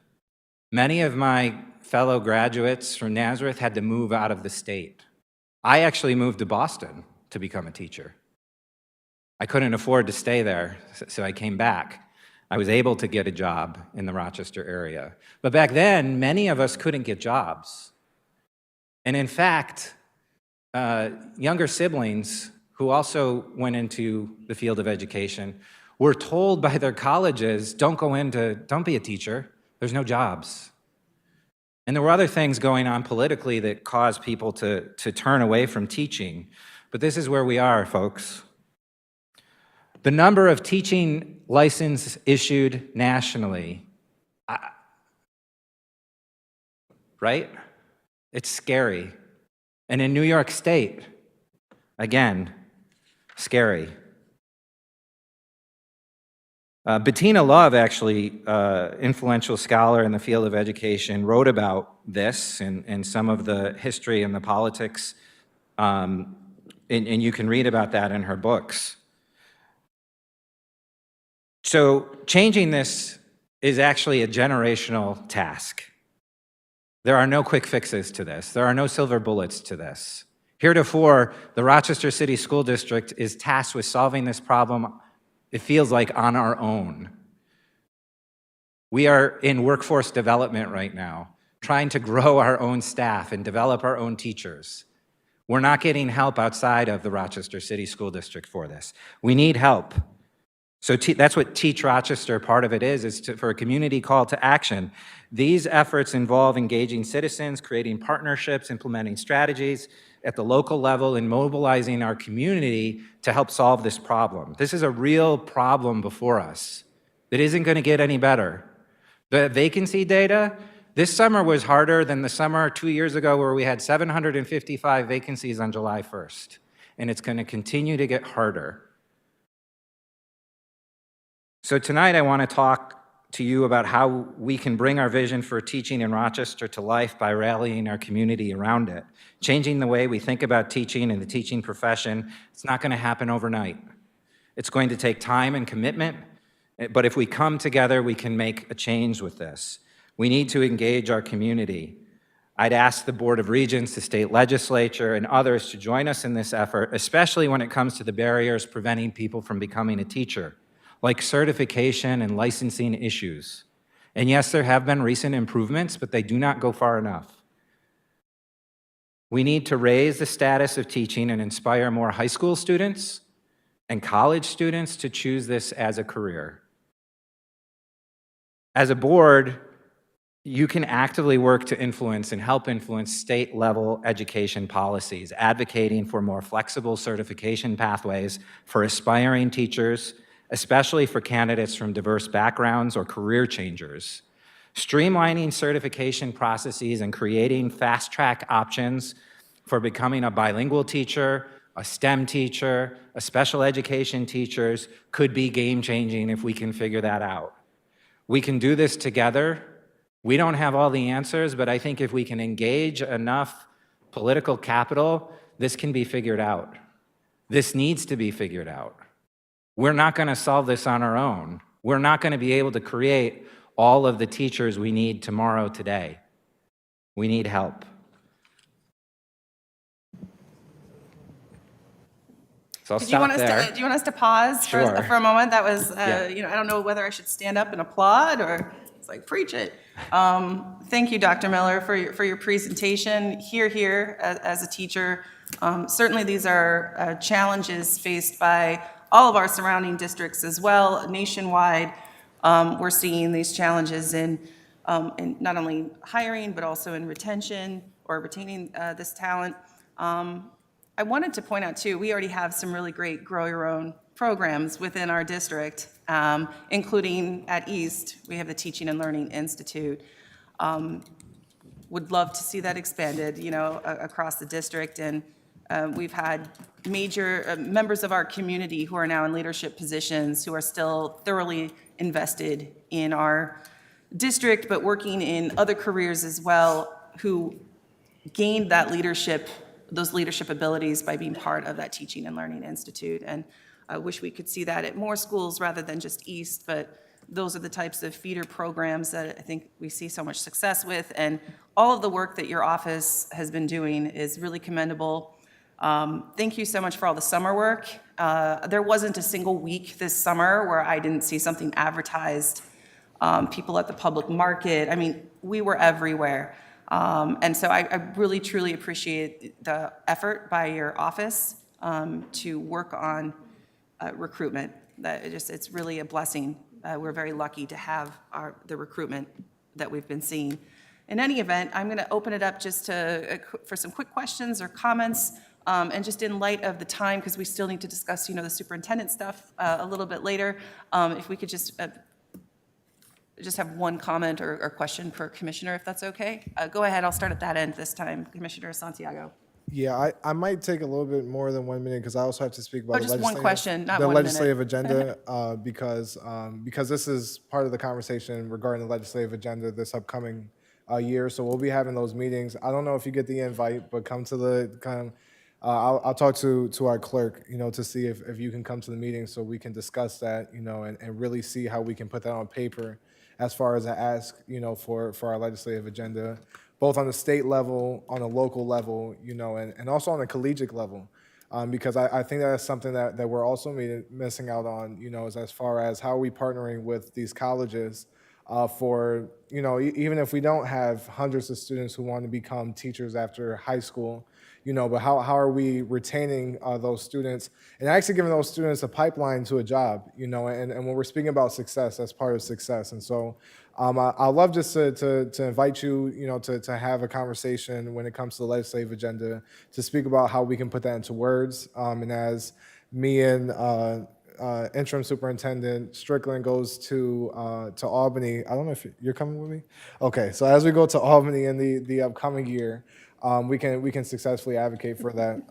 Many of my fellow graduates from Nazareth had to move out of the state. I actually moved to Boston to become a teacher. I couldn't afford to stay there, so I came back. I was able to get a job in the Rochester area. But back then, many of us couldn't get jobs. And in fact, younger siblings who also went into the field of education were told by their colleges, don't be a teacher, there's no jobs. And there were other things going on politically that caused people to turn away from teaching. But this is where we are, folks. The number of teaching licenses issued nationally, right? It's scary. And in New York State, again, scary. Bettina Love, actually, influential scholar in the field of education, wrote about this and some of the history and the politics, and you can read about that in her books. So changing this is actually a generational task. There are no quick fixes to this. There are no silver bullets to this. Heretofore, the Rochester City School District is tasked with solving this problem, it feels like, on our own. We are in workforce development right now, trying to grow our own staff and develop our own teachers. We're not getting help outside of the Rochester City School District for this. We need help. So that's what Teach Rochester, part of it is for a community call to action. These efforts involve engaging citizens, creating partnerships, implementing strategies at the local level, and mobilizing our community to help solve this problem. This is a real problem before us that isn't going to get any better. The vacancy data, this summer was harder than the summer 2 years ago where we had 755 vacancies on July 1st, and it's going to continue to get harder. So tonight I want to talk to you about how we can bring our vision for teaching in Rochester to life by rallying our community around it. Changing the way we think about teaching and the teaching profession, it's not going to happen overnight. It's going to take time and commitment, but if we come together, we can make a change with this. We need to engage our community. I'd ask the Board of Regents, the state legislature, and others to join us in this effort, especially when it comes to the barriers preventing people from becoming a teacher, like certification and licensing issues. And yes, there have been recent improvements, but they do not go far enough. We need to raise the status of teaching and inspire more high school students and college students to choose this as a career. As a board, you can actively work to influence and help influence state-level education policies, advocating for more flexible certification pathways for aspiring teachers, especially for candidates from diverse backgrounds or career changers. Streamlining certification processes and creating fast-track options for becoming a bilingual teacher, a STEM teacher, a special education teachers could be game-changing if we can figure that out. We can do this together. We don't have all the answers, but I think if we can engage enough political capital, this can be figured out. This needs to be figured out. We're not going to solve this on our own. We're not going to be able to create all of the teachers we need tomorrow, today. We need help. So I'll Did you want stop us there. to, do you want us to pause Sure. for a moment? That was, Yeah. I don't know whether I should stand up and applaud or it's like, preach it. Thank you, Dr. Miller, for your presentation. Here, as a teacher, certainly these are challenges faced by all of our surrounding districts as well, nationwide. We're seeing these challenges in not only hiring, but also in retention or retaining this talent. I wanted to point out too, we already have some really great grow your own programs within our district, including at East, we have the Teaching and Learning Institute. Would love to see that expanded, across the district. And we've had major members of our community who are now in leadership positions who are still thoroughly invested in our district, but working in other careers as well, who gained that leadership, those leadership abilities by being part of that Teaching and Learning Institute. And I wish we could see that at more schools rather than just East, but those are the types of feeder programs that I think we see so much success with. And all of the work that your office has been doing is really commendable. Thank you so much for all the summer work. There wasn't a single week this summer where I didn't see something advertised, people at the public market. I mean, we were everywhere. And so I really, truly appreciate the effort by your office to work on recruitment. It's really a blessing. We're very lucky to have the recruitment that we've been seeing. In any event, I'm going to open it up just for some quick questions or comments. And just in light of the time, because we still need to discuss, the superintendent stuff a little bit later, if we could just have one comment or question per commissioner, if that's okay. Go ahead, I'll start at that end this time. Commissioner Santiago. Yeah, I might take a little bit more than 1 minute because I also have to speak about just one question, not the 1 minute. legislative agenda because this is part of the conversation regarding the legislative agenda this upcoming year. So we'll be having those meetings. I don't know if you get the invite, but come to the I'll talk to our clerk, to see if you can come to the meeting so we can discuss that, and really see how we can put that on paper as far as an ask, for our legislative agenda, both on the state level, on a local level, and also on a collegiate level. Because I think that's something that we're also missing out on, is as far as how are we partnering with these colleges for, even if we don't have hundreds of students who want to become teachers after high school, but how are we retaining those students and actually giving those students a pipeline to a job, and when we're speaking about success, that's part of success. And so I'd love just to invite you, to have a conversation when it comes to the legislative agenda, to speak about how we can put that into words. And as me and Interim Superintendent Strickland goes to Albany, I don't know if you're coming with me? Okay, so as we go to Albany in the upcoming year, we can successfully advocate for that.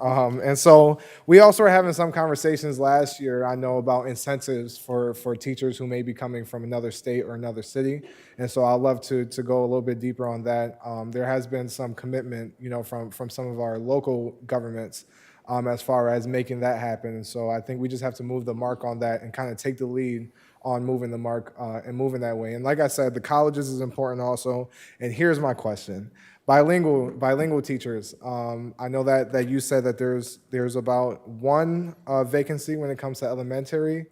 And so we also were having some conversations last year, I know, about incentives for teachers who may be coming from another state or another city. And so I'd love to go a little bit deeper on that. There has been some commitment, from some of our local governments as far as making that happen. And so I think we just have to move the mark on that and kind of take the lead on moving the mark and moving that way. And like I said, the colleges is important also. And here's my question. Bilingual teachers. I know that you said that there's about one vacancy when it comes to elementary,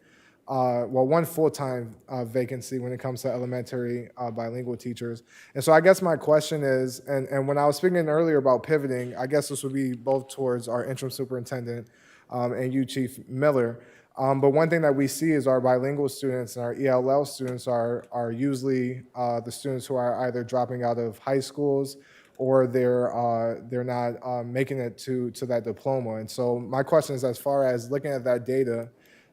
one full-time vacancy when it comes to elementary bilingual teachers. And so I guess my question is, and when I was speaking earlier about pivoting, I guess this would be both towards our interim superintendent and you, Chief Miller. But one thing that we see is our bilingual students and our ELL students are usually the students who are either dropping out of high schools or they're not making it to that diploma. And so my question is, as far as looking at that data,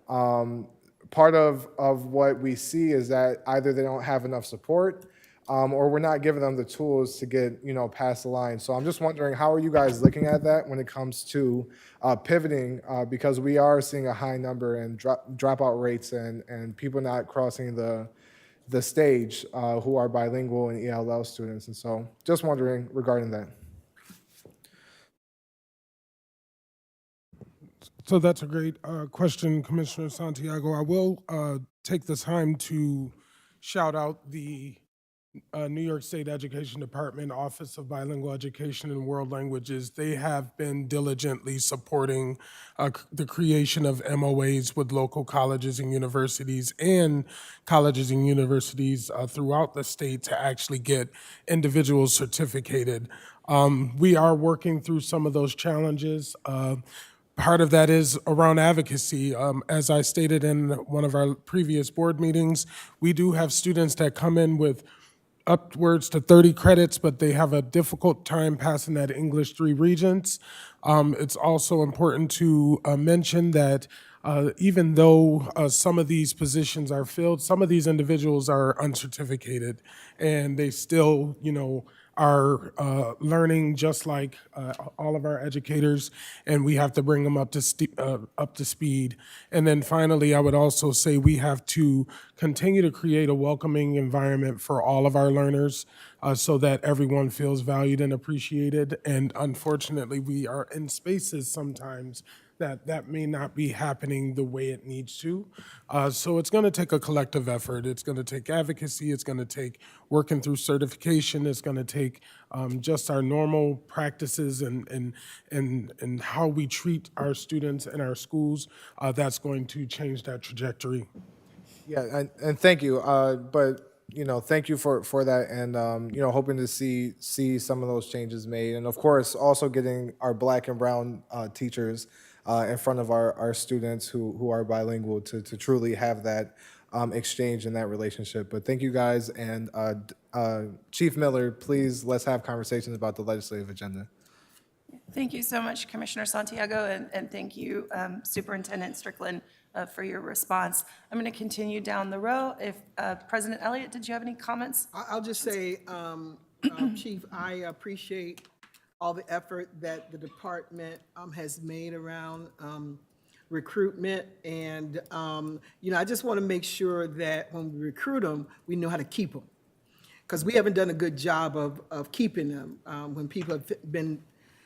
part of what we see is that either they don't have enough support or we're not giving them the tools to get past the line. So I'm just wondering, how are you guys looking at that when it comes to pivoting, because we are seeing a high number in dropout rates and people not crossing the stage who are bilingual and ELL students. And so just wondering regarding that. So that's a great question, Commissioner Santiago. I will take this time to shout out the New York State Education Department, Office of Bilingual Education and World Languages, they have been diligently supporting the creation of MOAs with local colleges and universities throughout the state to actually get individuals certificated. We are working through some of those challenges. Part of that is around advocacy. As I stated in one of our previous board meetings, we do have students that come in with upwards to 30 credits, but they have a difficult time passing that English 3 Regents. It's also important to mention that even though some of these positions are filled, some of these individuals are uncertificated, and they still, are learning just like all of our educators, and we have to bring them up to speed. And then finally, I would also say we have to continue to create a welcoming environment for all of our learners so that everyone feels valued and appreciated. And unfortunately, we are in spaces sometimes that may not be happening the way it needs to. So it's going to take a collective effort. It's going to take advocacy. It's going to take working through certification. It's going to take just our normal practices and how we treat our students in our schools. That's going to change that trajectory. Yeah, and thank you. But thank you for that, and hoping to see some of those changes made, and of course also getting our Black and Brown teachers in front of our students who are bilingual to truly have that exchange and that relationship. But thank you guys, and Chief Miller, please let's have conversations about the legislative agenda. Thank you so much, Commissioner Santiago, and thank you, Superintendent Strickland, for your response. I'm going to continue down the row. If President Elliott, did you have any comments? I'll just say, Chief, I appreciate all the effort that the department has made around recruitment. And, I just want to make sure that when we recruit them, we know how to keep them. Because we haven't done a good job of keeping them. When people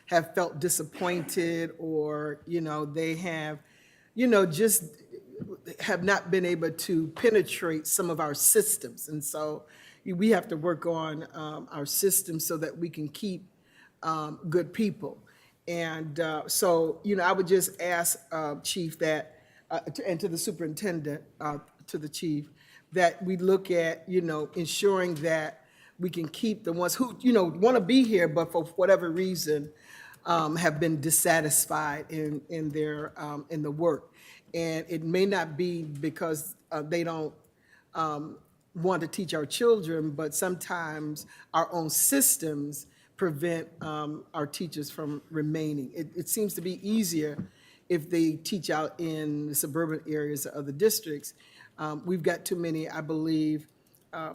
have felt disappointed, or, they have, just have not been able to penetrate some of our systems. And so we have to work on our systems so that we can keep good people. And so, I would just ask, Chief, that, and to the superintendent, to the chief, that we look at, ensuring that we can keep the ones who, want to be here, but for whatever reason, have been dissatisfied in their, in the work. And it may not be because they don't want to teach our children, but sometimes our own systems prevent our teachers from remaining. It seems to be easier if they teach out in the suburban areas of other districts. We've got too many, I believe,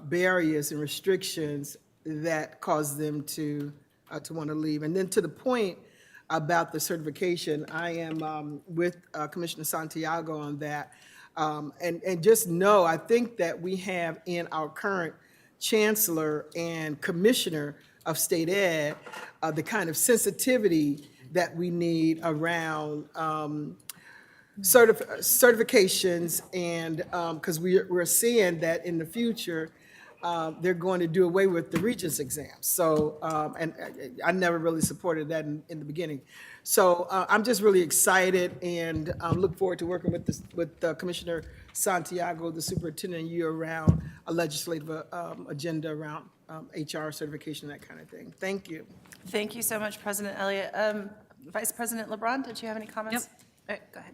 barriers and restrictions that cause them to want to leave. And then to the point about the certification, I am with Commissioner Santiago on that. And just know, I think that we have in our current chancellor and commissioner of state ed, the kind of sensitivity that we need around certifications, and because we're seeing that in the future, they're going to do away with the Regents exams. So, and I never really supported that in the beginning. So I'm just really excited, and look forward to working with Commissioner Santiago, the superintendent, and you around a legislative agenda around HR certification, that kind of thing. Thank you. Thank you so much, President Elliott. Vice President LeBron, did you have any comments? All right, go ahead.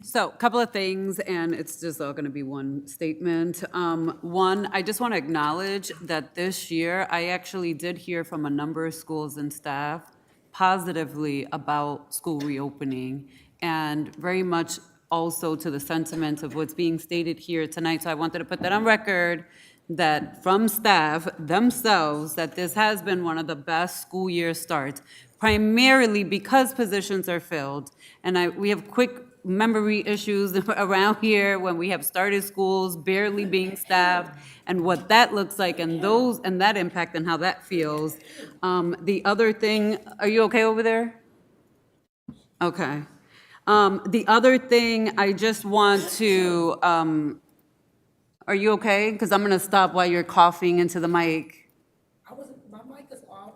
So a couple of things, and it's just all going to be one statement. One, I just want to acknowledge that this year, I actually did hear from a number of schools and staff positively about school reopening, and very much also to the sentiment of what's being stated here tonight. So I wanted to put that on record, that from staff themselves, that this has been one of the best school year starts, primarily because positions are filled. And we have quick memory issues around here when we have started schools barely being staffed, and what that looks like, and that impact and how that feels. The other thing, are you okay over there? Okay. The other thing, I just want to Are you okay? Because I'm going to stop while you're coughing into the mic. My mic is off.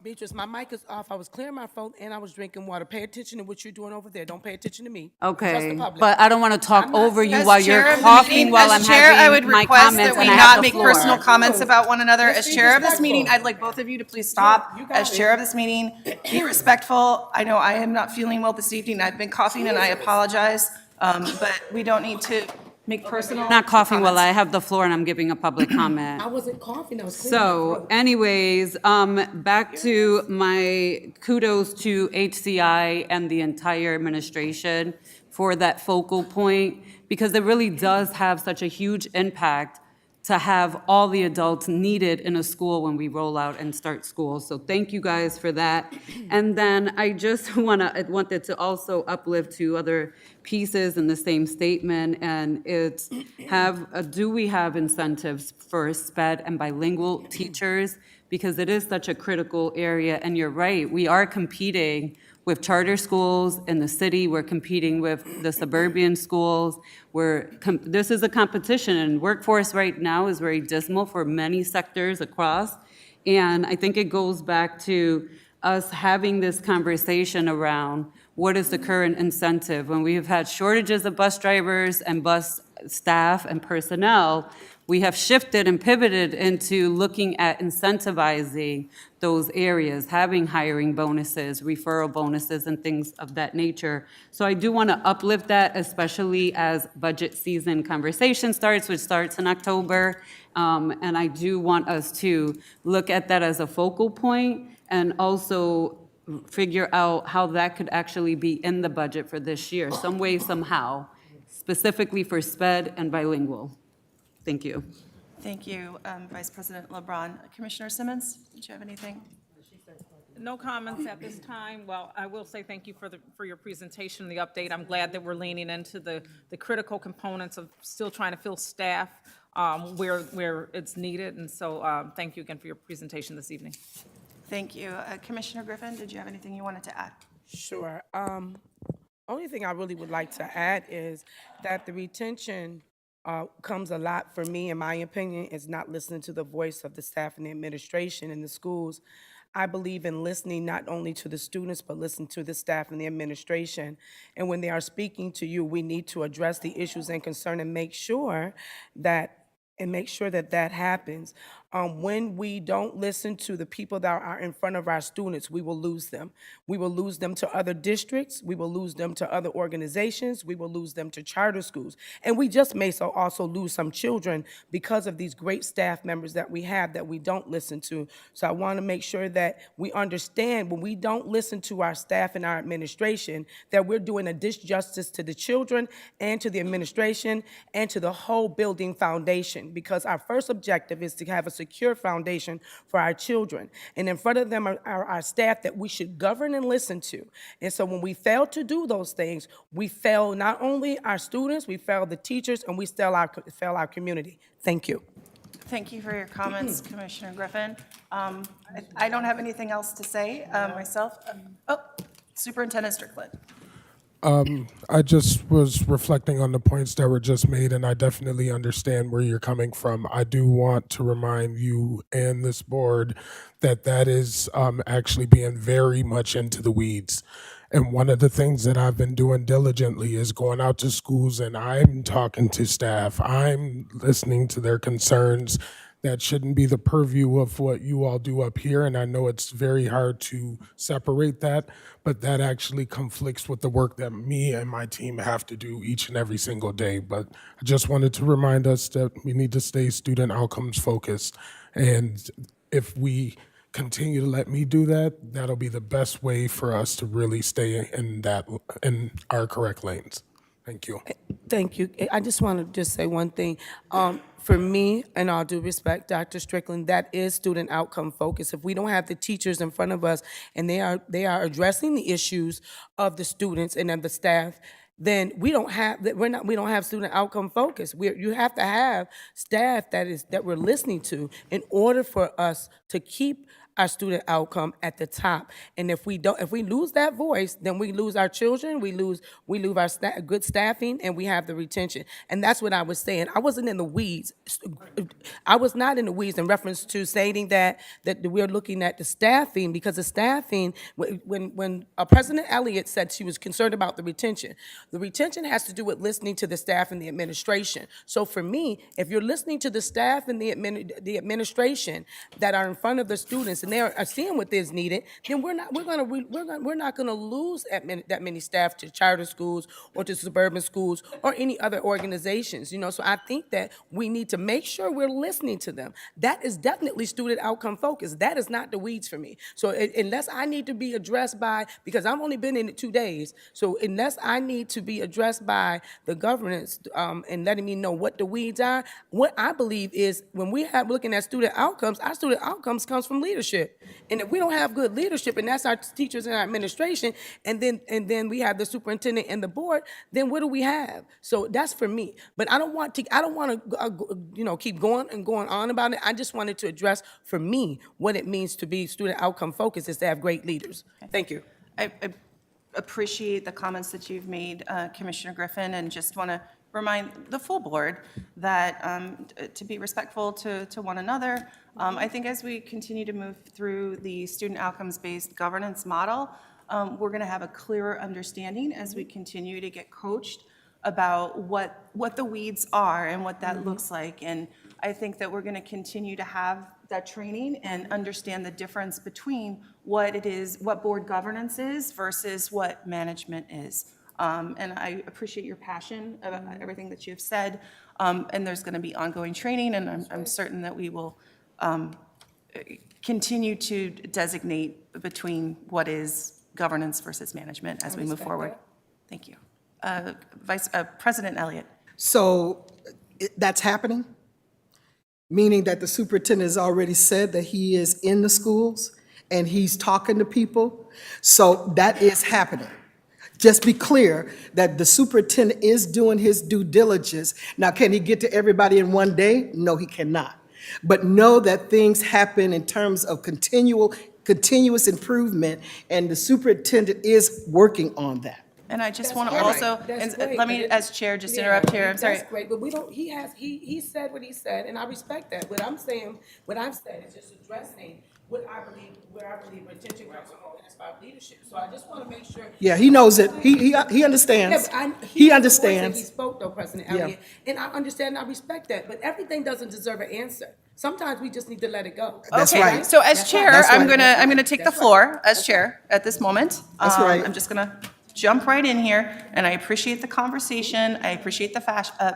Beatrice, my mic is off. I was clearing my throat and I was drinking water. Pay attention to what you're doing over there. Don't pay attention to me. Trust the Okay, public. but I don't want to talk over you As while chair you're of the coughing meeting- while I'm As chair, I would having my request comments that and we I not have the make floor. personal comments about one another. Let's As be chair of this respectful. meeting, I'd like both of you to please stop. you got As it. chair of this meeting, be respectful. I know I am not feeling well this evening. I've been coughing and I apologize. But we don't need to make personal. Not coughing while I comments. have the floor and I'm giving a public comment. I wasn't coughing, I was clearing my So throat. anyways, back to my kudos to HCI and the entire administration for that focal point, because it really does have such a huge impact to have all the adults needed in a school when we roll out and start school. So thank you guys for that. And then I just wanted to also uplift two other pieces in the same statement, and it's do we have incentives for SPED and bilingual teachers? Because it is such a critical area, and you're right, we are competing with charter schools in the city, we're competing with the suburban schools, this is a competition, and workforce right now is very dismal for many sectors across. And I think it goes back to us having this conversation around what is the current incentive. When we have had shortages of bus drivers and bus staff and personnel, we have shifted and pivoted into looking at incentivizing those areas, having hiring bonuses, referral bonuses, and things of that nature. So I do want to uplift that, especially as budget season conversation starts, which starts in October. And I do want us to look at that as a focal point and also figure out how that could actually be in the budget for this year, some way, somehow, specifically for SPED and bilingual. Thank you. Thank you, Vice President LeBron. Commissioner Simmons, did you have anything? No comments at this time. Well, I will say thank you for your presentation, the update. I'm glad that we're leaning into the critical components of still trying to fill staff where it's needed. And so thank you again for your presentation this evening. Thank you. Commissioner Griffin, did you have anything you wanted to add? Sure. Only thing I really would like to add is that the retention comes a lot for me, in my opinion, is not listening to the voice of the staff and the administration in the schools. I believe in listening not only to the students, but listen to the staff and the administration. And when they are speaking to you, we need to address the issues and concern and make sure that that happens. When we don't listen to the people that are in front of our students, we will lose them. We will lose them to other districts. We will lose them to other organizations. We will lose them to charter schools. And we just may also lose some children because of these great staff members that we have that we don't listen to. So I want to make sure that we understand when we don't listen to our staff and our administration, that we're doing a disjustice to the children and to the administration and to the whole building foundation, because our first objective is to have a secure foundation for our children. And in front of them are our staff that we should govern and listen to. And so when we fail to do those things, we fail not only our students, we fail the teachers, and we fail our community. Thank you. Thank you for your comments, Commissioner Griffin. I don't have anything else to say myself. Superintendent Strickland. I just was reflecting on the points that were just made, and I definitely understand where you're coming from. I do want to remind you and this board that that is actually being very much into the weeds. And one of the things that I've been doing diligently is going out to schools and I'm talking to staff. I'm listening to their concerns. That shouldn't be the purview of what you all do up here, and I know it's very hard to separate that, but that actually conflicts with the work that me and my team have to do each and every single day. But I just wanted to remind us that we need to stay student outcomes focused, and if we continue to let me do that, that'll be the best way for us to really stay in our correct lanes. Thank you. Thank you. I just want to just say one thing. For me, and all due respect, Dr. Strickland, that is student outcome focus. If we don't have the teachers in front of us and they are addressing the issues of the students and of the staff, then we don't have student outcome focus. You have to have staff that we're listening to in order for us to keep our student outcome at the top. And if we lose that voice, then we lose our children, we lose our good staffing, and we have the retention. And that's what I was saying. I wasn't in the weeds. I was not in the weeds in reference to stating that we're looking at the staffing, because the staffing, when President Elliott said she was concerned about the retention has to do with listening to the staff and the administration. So for me, if you're listening to the staff and the administration that are in front of the students and they are seeing what is needed, then we're not going to lose that many staff to charter schools or to suburban schools or any other organizations. So I think that we need to make sure we're listening to them. That is definitely student outcome focused. That is not the weeds for me. So unless I need to be addressed by, because I've only been in it 2 days, so unless I need to be addressed by the governance and letting me know what the weeds are, what I believe is when we have looking at student outcomes, our student outcomes comes from leadership. And if we don't have good leadership, and that's our teachers and our administration, and then we have the superintendent and the board, then what do we have? So that's for me. But I don't want to keep going and going on about it. I just wanted to address for me what it means to be student outcome focused is to have great leaders. Thank you. I appreciate the comments that you've made, Commissioner Griffin, and just want to remind the full board that to be respectful to one another. I think as we continue to move through the student outcomes-based governance model, we're going to have a clearer understanding as we continue to get coached about what the weeds are and what that looks like. And I think that we're going to continue to have that training and understand the difference between what it is, what board governance is versus what management is. And I appreciate your passion about everything that you've said. And there's going to be ongoing training, and I'm certain that we will continue to designate between what is governance versus management as we move forward. Thank you. President Elliott. So that's happening? Meaning that the superintendent has already said that he is in the schools and he's talking to people? So that is happening. Just be clear that the superintendent is doing his due diligence. Now, can he get to everybody in one day? No, he cannot. But know that things happen in terms of continuous improvement, and the superintendent is working on that. And I just want to also, and let me, as chair, just interrupt here. I'm sorry. That's great, but we don't. He said what he said, and I respect that. What I'm saying is just addressing what I believe retention comes from. That's about leadership. So I just want to make sure. Yeah, he knows it. He understands. Yeah, He understands. He spoke though, President Elliott, and I understand. And I respect that. But everything doesn't deserve an answer. Sometimes we just need to let it go. That's okay, right. So as chair, That's right. I'm gonna take the floor as chair at this moment. That's right. I'm just gonna jump right in here, and I appreciate the conversation. I appreciate the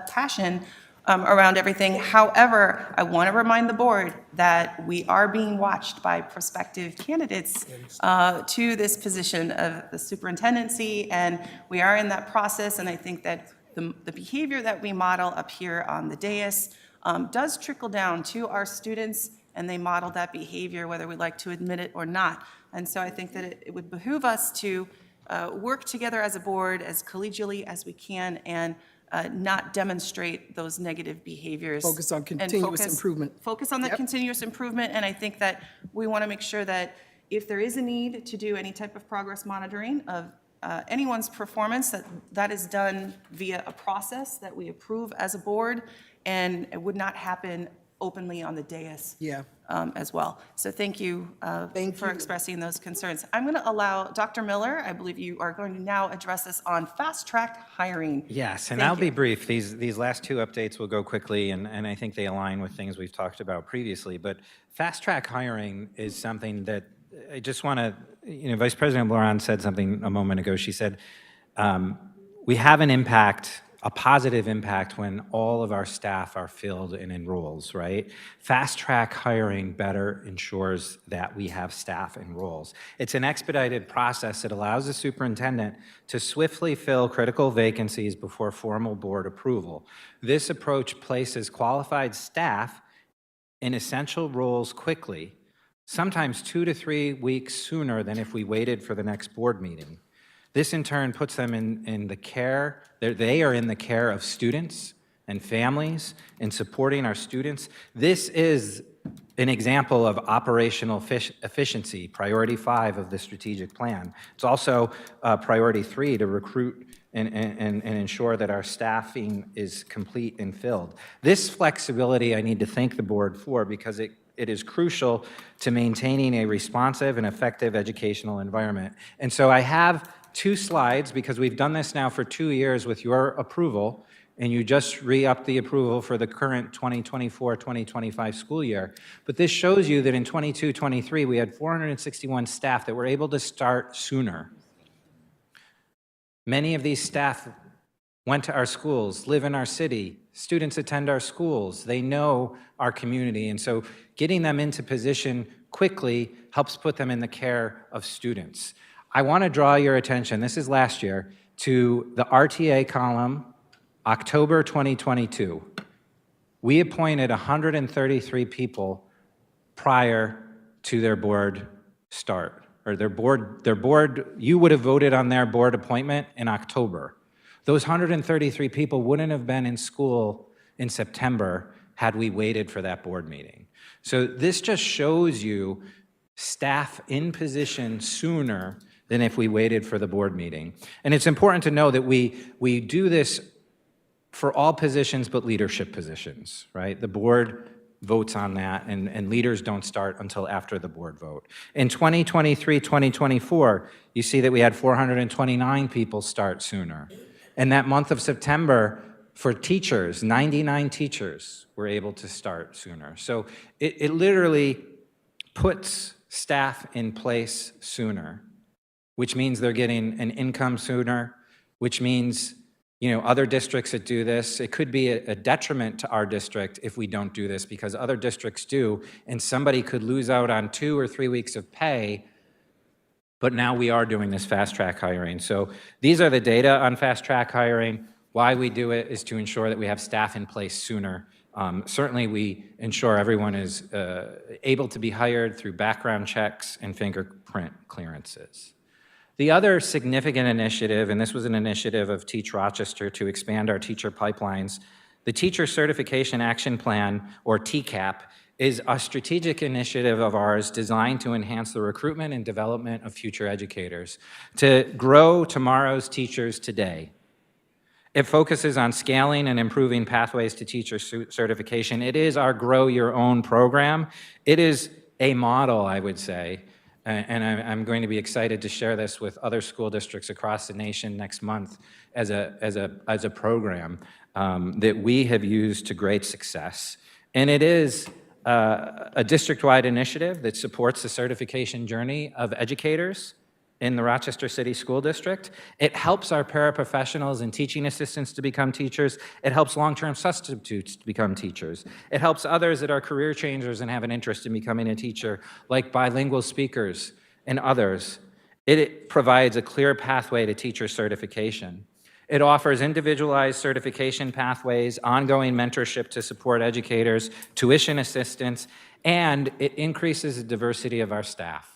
passion around everything. However, I want to remind the board that we are being watched by prospective candidates to this position of the superintendency, and we are in that process. And I think that the behavior that we model up here on the dais does trickle down to our students, and they model that behavior whether we like to admit it or not. And so I think that it would behoove us to work together as a board as collegially as we can and not demonstrate those negative behaviors. Focus on continuous improvement. Focus on the continuous improvement, and I think that we want to make sure that if there is a need to do any type of progress monitoring of anyone's performance, that is done via a process that we approve as a board, and it would not happen openly on the dais as well. So thank you for expressing those concerns. I'm going to allow Dr. Miller, I believe you are going to now address us on fast-track hiring. Yes, and I'll be brief. These last two updates will go quickly, and I think they align with things we've talked about previously. But fast-track hiring is something that I just want to, Vice President Laurent said something a moment ago. She said, we have an impact, a positive impact when all of our staff are filled and in roles, right? Fast track hiring better ensures that we have staff in roles. It's an expedited process that allows the superintendent to swiftly fill critical vacancies before formal board approval. This approach places qualified staff in essential roles quickly, sometimes 2 to 3 weeks sooner than if we waited for the next board meeting. This in turn puts them in the care, they are in the care of students and families in supporting our students. This is an example of operational efficiency, priority 5 of the strategic plan. It's also priority 3 to recruit and ensure that our staffing is complete and filled. This flexibility I need to thank the board for, because it is crucial to maintaining a responsive and effective educational environment. And so I have 2 slides, because we've done this now for 2 years with your approval, and you just re-upped the approval for the current 2024-2025 school year. But this shows you that in 22-23, we had 461 staff that were able to start sooner. Many of these staff went to our schools, live in our city, students attend our schools, they know our community, and so getting them into position quickly helps put them in the care of students. I want to draw your attention, this is last year, to the RTA column, October 2022. We appointed 133 people prior to their board start, or their board, you would have voted on their board appointment in October. Those 133 people wouldn't have been in school in September had we waited for that board meeting. So this just shows you staff in position sooner than if we waited for the board meeting. And it's important to know that we do this for all positions but leadership positions, right? The board votes on that, and leaders don't start until after the board vote. In 2023-2024, you see that we had 429 people start sooner. And that month of September, for teachers, 99 teachers were able to start sooner. So it literally puts staff in place sooner, which means they're getting an income sooner, which means, you know, other districts that do this, it could be a detriment to our district if we don't do this, because other districts do, and somebody could lose out on 2 or 3 weeks of pay, but now we are doing this fast track hiring. So these are the data on fast track hiring. Why we do it is to ensure that we have staff in place sooner. Certainly we ensure everyone is able to be hired through background checks and fingerprint clearances. The other significant initiative, and this was an initiative of Teach Rochester to expand our teacher pipelines, the Teacher Certification Action Plan, or TCAP, is a strategic initiative of ours designed to enhance the recruitment and development of future educators, to grow tomorrow's teachers today. It focuses on scaling and improving pathways to teacher certification. It is our Grow Your Own program. It is a model, I would say, and I'm going to be excited to share this with other school districts across the nation next month as a program that we have used to great success. And it is a district-wide initiative that supports the certification journey of educators in the Rochester City School District. It helps our paraprofessionals and teaching assistants to become teachers. It helps long-term substitutes to become teachers. It helps others that are career changers and have an interest in becoming a teacher, like bilingual speakers and others. It provides a clear pathway to teacher certification. It offers individualized certification pathways, ongoing mentorship to support educators, tuition assistance, and it increases the diversity of our staff.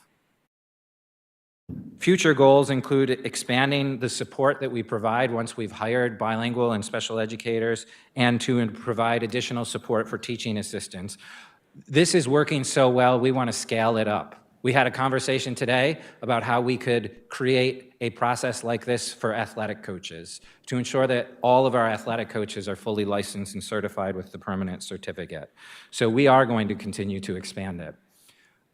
Future goals include expanding the support that we provide once we've hired bilingual and special educators, and to provide additional support for teaching assistants. This is working so well, we want to scale it up. We had a conversation today about how we could create a process like this for athletic coaches to ensure that all of our athletic coaches are fully licensed and certified with the permanent certificate. So we are going to continue to expand it.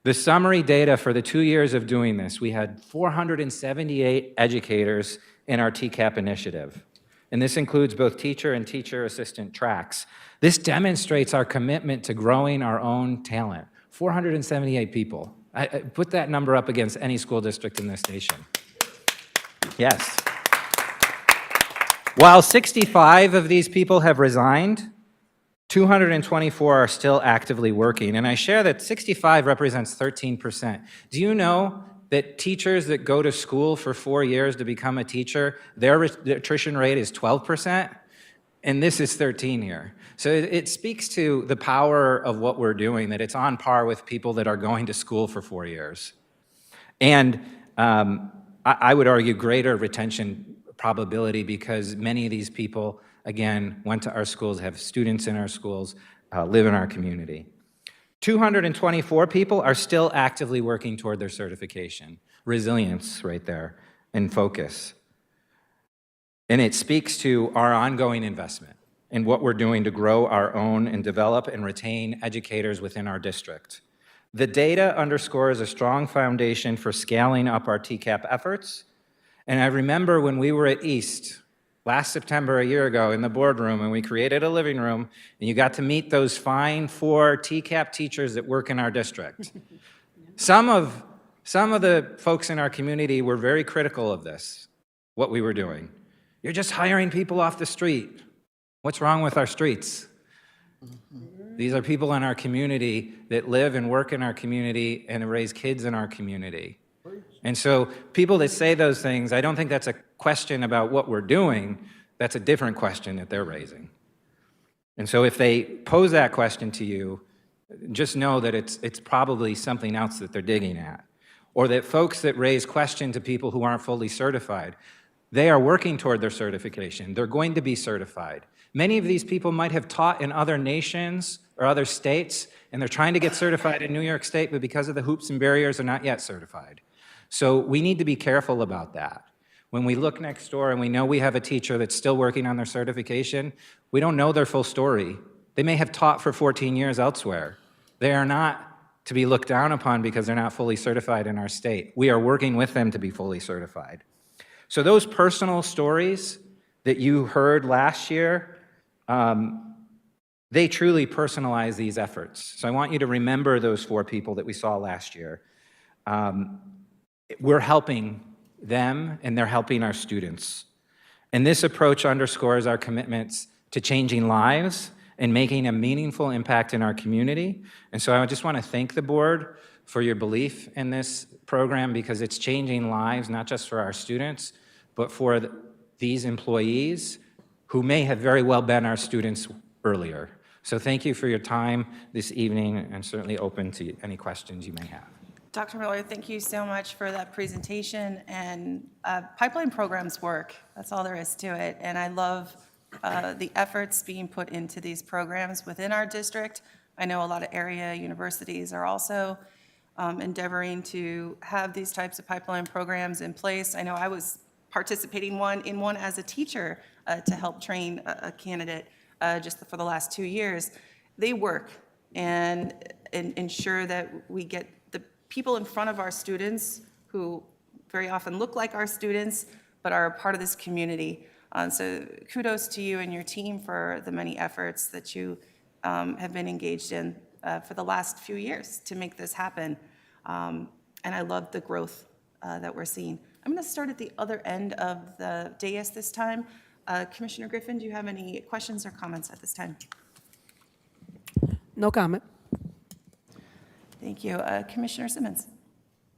The summary data for the 2 years of doing this, we had 478 educators in our TCAP initiative. And this includes both teacher and teacher assistant tracks. This demonstrates our commitment to growing our own talent. 478 people. I put that number up against any school district in this nation. Yes. While 65 of these people have resigned, 224 are still actively working, and I share that 65 represents 13%. Do you know that teachers that go to school for 4 years to become a teacher, their attrition rate is 12%, and this is 13 here. So it speaks to the power of what we're doing, that it's on par with people that are going to school for 4 years. And I would argue greater retention probability, because many of these people, again, went to our schools, have students in our schools, live in our community. 224 people are still actively working toward their certification. Resilience right there and focus. And it speaks to our ongoing investment in what we're doing to grow our own and develop and retain educators within our district. The data underscores a strong foundation for scaling up our TCAP efforts. And I remember when we were at East last September, a year ago, in the boardroom, and we created a living room, and you got to meet those fine 4 TCAP teachers that work in our district. Some of the folks in our community were very critical of this, what we were doing. You're just hiring people off the street. What's wrong with our streets? These are people in our community that live and work in our community and raise kids in our community. And so people that say those things, I don't think that's a question about what we're doing. That's a different question that they're raising. And so if they pose that question to you, just know that it's probably something else that they're digging at. Or that folks that raise questions to people who aren't fully certified, they are working toward their certification. They're going to be certified. Many of these people might have taught in other nations or other states, and they're trying to get certified in New York State, but because of the hoops and barriers, they're not yet certified. So we need to be careful about that. When we look next door and we know we have a teacher that's still working on their certification, we don't know their full story. They may have taught for 14 years elsewhere. They are not to be looked down upon because they're not fully certified in our state. We are working with them to be fully certified. So those personal stories that you heard last year, they truly personalize these efforts. So I want you to remember those 4 people that we saw last year. We're helping them, and they're helping our students. And this approach underscores our commitments to changing lives and making a meaningful impact in our community. And so I just want to thank the board for your belief in this program, because it's changing lives, not just for our students, but for these employees who may have very well been our students earlier. So thank you for your time this evening, and certainly open to any questions you may have. Dr. Miller, thank you so much for that presentation. And pipeline programs work. That's all there is to it. And I love the efforts being put into these programs within our district. I know a lot of area universities are also endeavoring to have these types of pipeline programs in place. I know I was participating in one as a teacher to help train a candidate just for the last 2 years. They work and ensure that we get the people in front of our students who very often look like our students but are a part of this community. So kudos to you and your team for the many efforts that you have been engaged in for the last few years to make this happen. And I love the growth that we're seeing. I'm going to start at the other end of the dais this time. Commissioner Griffin, do you have any questions or comments at this time? No comment. Thank you. Commissioner Simmons?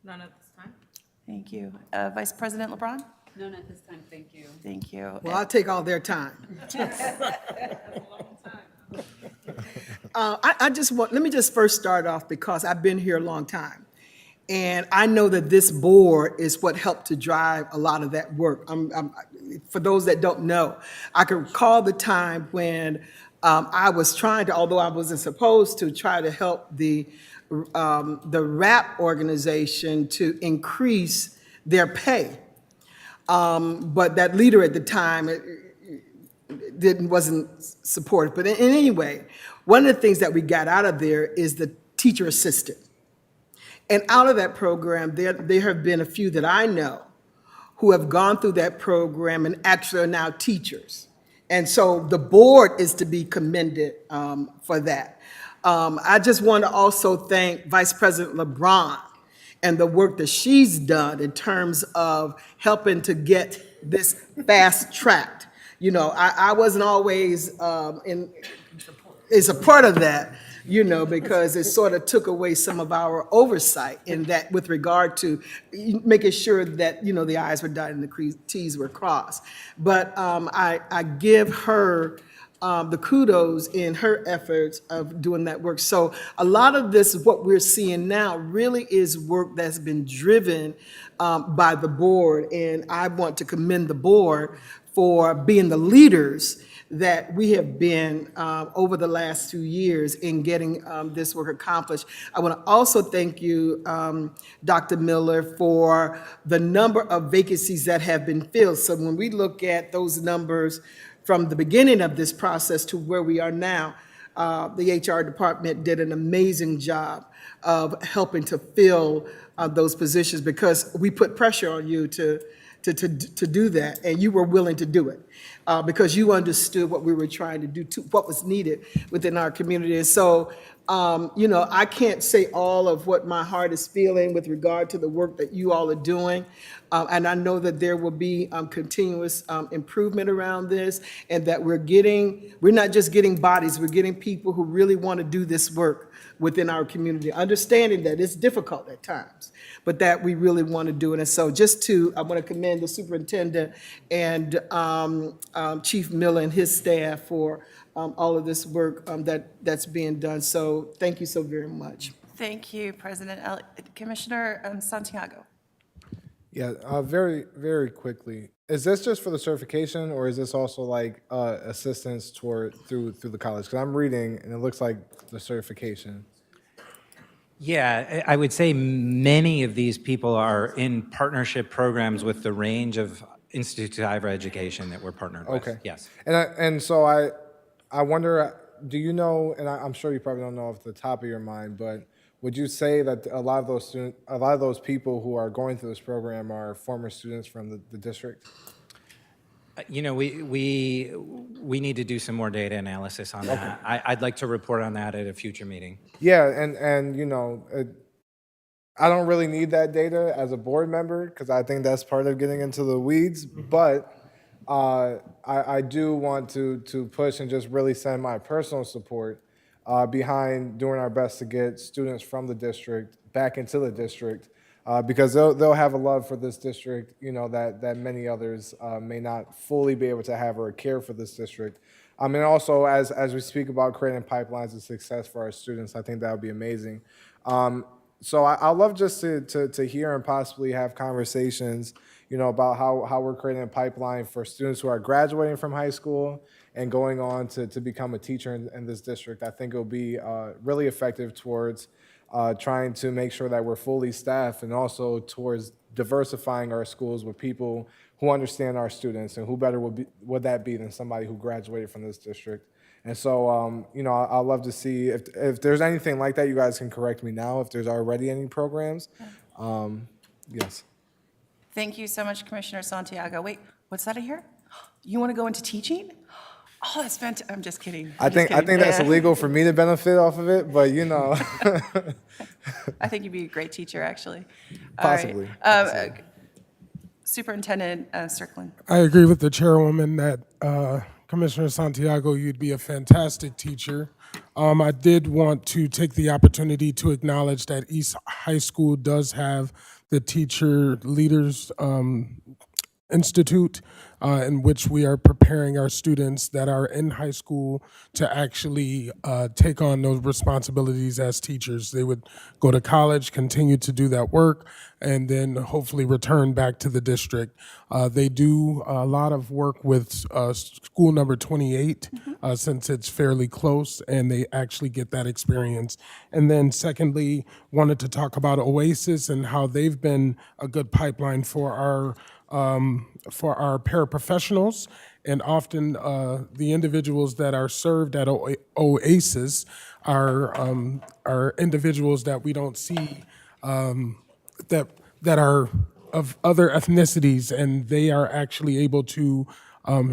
None at this time. Thank you. Vice President LeBron? None at this time, thank you. Thank you. Well, I'll take all their time. Let me just first start off, because I've been here a long time. And I know that this board is what helped to drive a lot of that work. For those that don't know, I can recall the time when I was trying to, although I wasn't supposed to, try to help the RAP organization to increase their pay. But that leader at the time wasn't supportive. But anyway, one of the things that we got out of there is the teacher assistant. And out of that program, there have been a few that I know who have gone through that program and actually are now teachers. And so the board is to be commended for that. I just want to also thank Vice President LeBron and the work that she's done in terms of helping to get this fast-tracked. You know, I wasn't always is a part of that, you know, because it sort of took away some of our oversight in that, with regard to making sure that, you know, the I's were dotted and the T's were crossed. But I give her the kudos in her efforts of doing that work. So a lot of this, what we're seeing now, really is work that's been driven by the board. And I want to commend the board for being the leaders that we have been over the last 2 years in getting this work accomplished. I want to also thank you, Dr. Miller, for the number of vacancies that have been filled. So when we look at those numbers from the beginning of this process to where we are now, the HR department did an amazing job of helping to fill those positions, because we put pressure on you to do that, and you were willing to do it because you understood what we were trying to do, what was needed within our community. And so, I can't say all of what my heart is feeling with regard to the work that you all are doing. And I know that there will be continuous improvement around this, and that we're not just getting bodies, we're getting people who really want to do this work within our community, understanding that it's difficult at times, but that we really want to do it. And so I want to commend the superintendent and Chief Miller and his staff for all of this work that's being done. So thank you so very much. Thank you, President Elliott. Commissioner Santiago. Yeah, very, very quickly. Is this just for the certification, or is this also like assistance through the college? Because I'm reading and it looks like the certification. Yeah, I would say many of these people are in partnership programs with the range of institutes of higher education that we're partnered with. Okay. Yes. And so I wonder, do you know, and I'm sure you probably don't know off the top of your mind, but would you say that a lot of those people who are going through this program are former students from the district? We need to do some more data analysis on that. I'd like to report on that at a future meeting. Yeah, and I don't really need that data as a board member, because I think that's part of getting into the weeds, but I do want to push and just really send my personal support behind doing our best to get students from the district back into the district, because they'll have a love for this district, that many others may not fully be able to have or care for this district. And also, as we speak about creating pipelines of success for our students, I think that would be amazing. So I'd love just to hear and possibly have conversations, about how we're creating a pipeline for students who are graduating from high school and going on to become a teacher in this district. I think it'll be really effective towards trying to make sure that we're fully staffed, and also towards diversifying our schools with people who understand our students, and who better would that be than somebody who graduated from this district. And so, I'd love to see if there's anything like that. You guys can correct me now if there's already any programs. Yes. Thank you so much, Commissioner Santiago. Wait, what's that I hear? You want to go into teaching? Oh, that's fantastic. I'm just kidding. I think that's illegal for me to benefit off of it, but I think you'd be a great teacher, actually. Possibly. All right. Superintendent Strickland. I agree with the chairwoman that Commissioner Santiago, you'd be a fantastic teacher. I did want to take the opportunity to acknowledge that East High School does have the Teacher Leaders Institute, in which we are preparing our students that are in high school to actually take on those responsibilities as teachers. They would go to college, continue to do that work, and then hopefully return back to the district. They do a lot of work with school number 28, since it's fairly close, and they actually get that experience. And then secondly, wanted to talk about Oasis and how they've been a good pipeline for our paraprofessionals, and often the individuals that are served at Oasis are individuals that we don't see that are of other ethnicities, and they are actually able to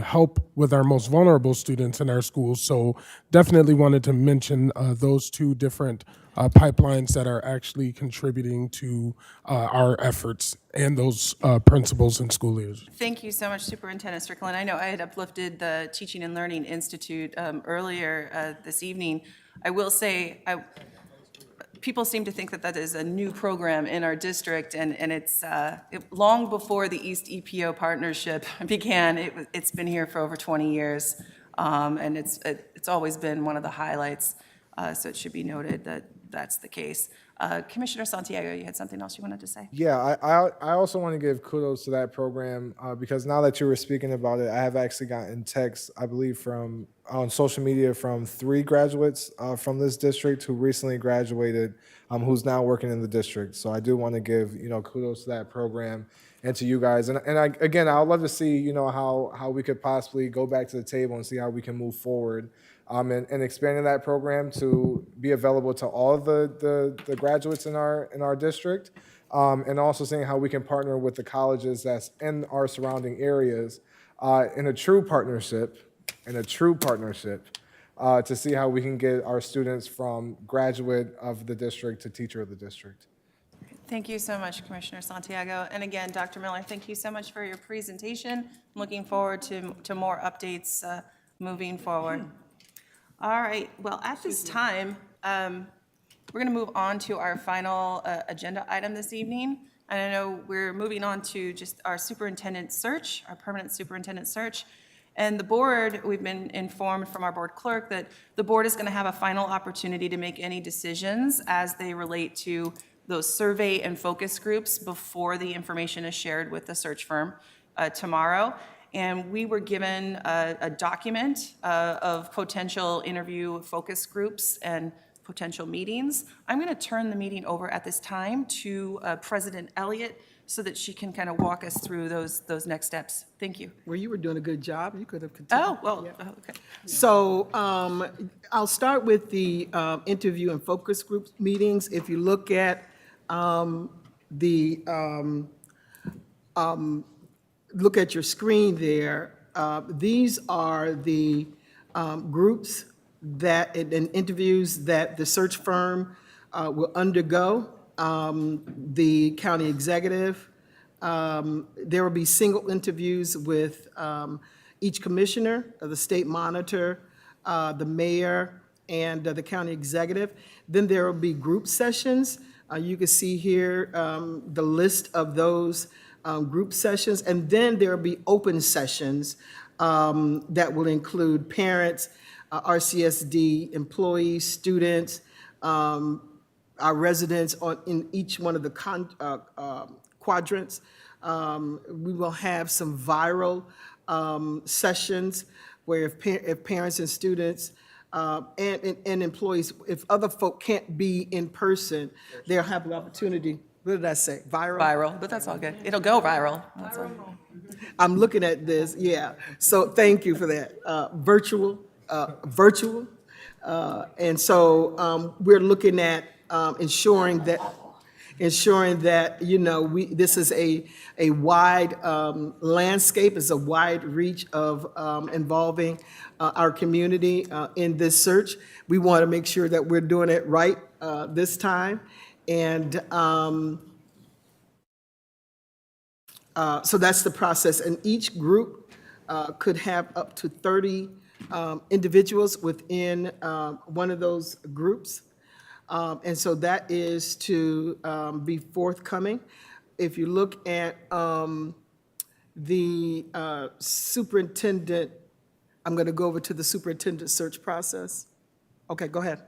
help with our most vulnerable students in our schools. So definitely wanted to mention those two different pipelines that are actually contributing to our efforts, and those principals and school leaders. Thank you so much, Superintendent Strickland. I know I had uplifted the Teaching and Learning Institute earlier this evening. I will say, people seem to think that that is a new program in our district, and it's long before the East EPO partnership began. It's been here for over 20 years, and it's always been one of the highlights So it should be noted that that's the case. Commissioner Santiago, you had something else you wanted to say? Yeah, I also want to give kudos to that program because now that you were speaking about it, I have actually gotten texts, I believe, on social media from 3 graduates from this district who recently graduated, who's now working in the district. So I do want to give kudos to that program and to you guys. And again, I would love to see how we could possibly go back to the table and see how we can move forward. And expanding that program to be available to all the graduates in our district, and also seeing how we can partner with the colleges that's in our surrounding areas in a true partnership, to see how we can get our students from graduate of the district to teacher of the district. Thank you so much, Commissioner Santiago. And again, Dr. Miller, thank you so much for your presentation. I'm looking forward to more updates moving forward. All right, well, at this time, we're going to move on to our final agenda item this evening. And I know we're moving on to just our superintendent search, our permanent superintendent search. And the board, we've been informed from our board clerk that the board is going to have a final opportunity to make any decisions as they relate to those survey and focus groups before the information is shared with the search firm tomorrow. And we were given a document of potential interview focus groups and potential meetings. I'm going to turn the meeting over at this time to President Elliott so that she can kind of walk us through those next steps. Thank you. Well, you were doing a good job. You could have continued. Oh, well, okay. So I'll start with the interview and focus group meetings. If you look at look at your screen there, these are the groups and interviews that the search firm will undergo. The county executive, there will be single interviews with each commissioner, the state monitor, the mayor, and the county executive. Then there will be group sessions. You can see here the list of those group sessions. And then there will be open sessions that will include parents, RCSD employees, students, our residents in each one of the quadrants. We will have some viral sessions where if parents and students and employees, if other folk can't be in person, they'll have the opportunity. What did I say? Viral? Viral, but that's all good. It'll go viral. That's all. I'm looking at this, yeah. So thank you for that. Virtual. And so we're looking at ensuring that this is a wide landscape, it's a wide reach of involving our community in this search. We want to make sure that we're doing it right this time. And so that's the process. And each group could have up to 30 individuals within one of those groups. And so that is to be forthcoming. If you look at the superintendent, I'm going to go over to the superintendent search process. Okay, go ahead.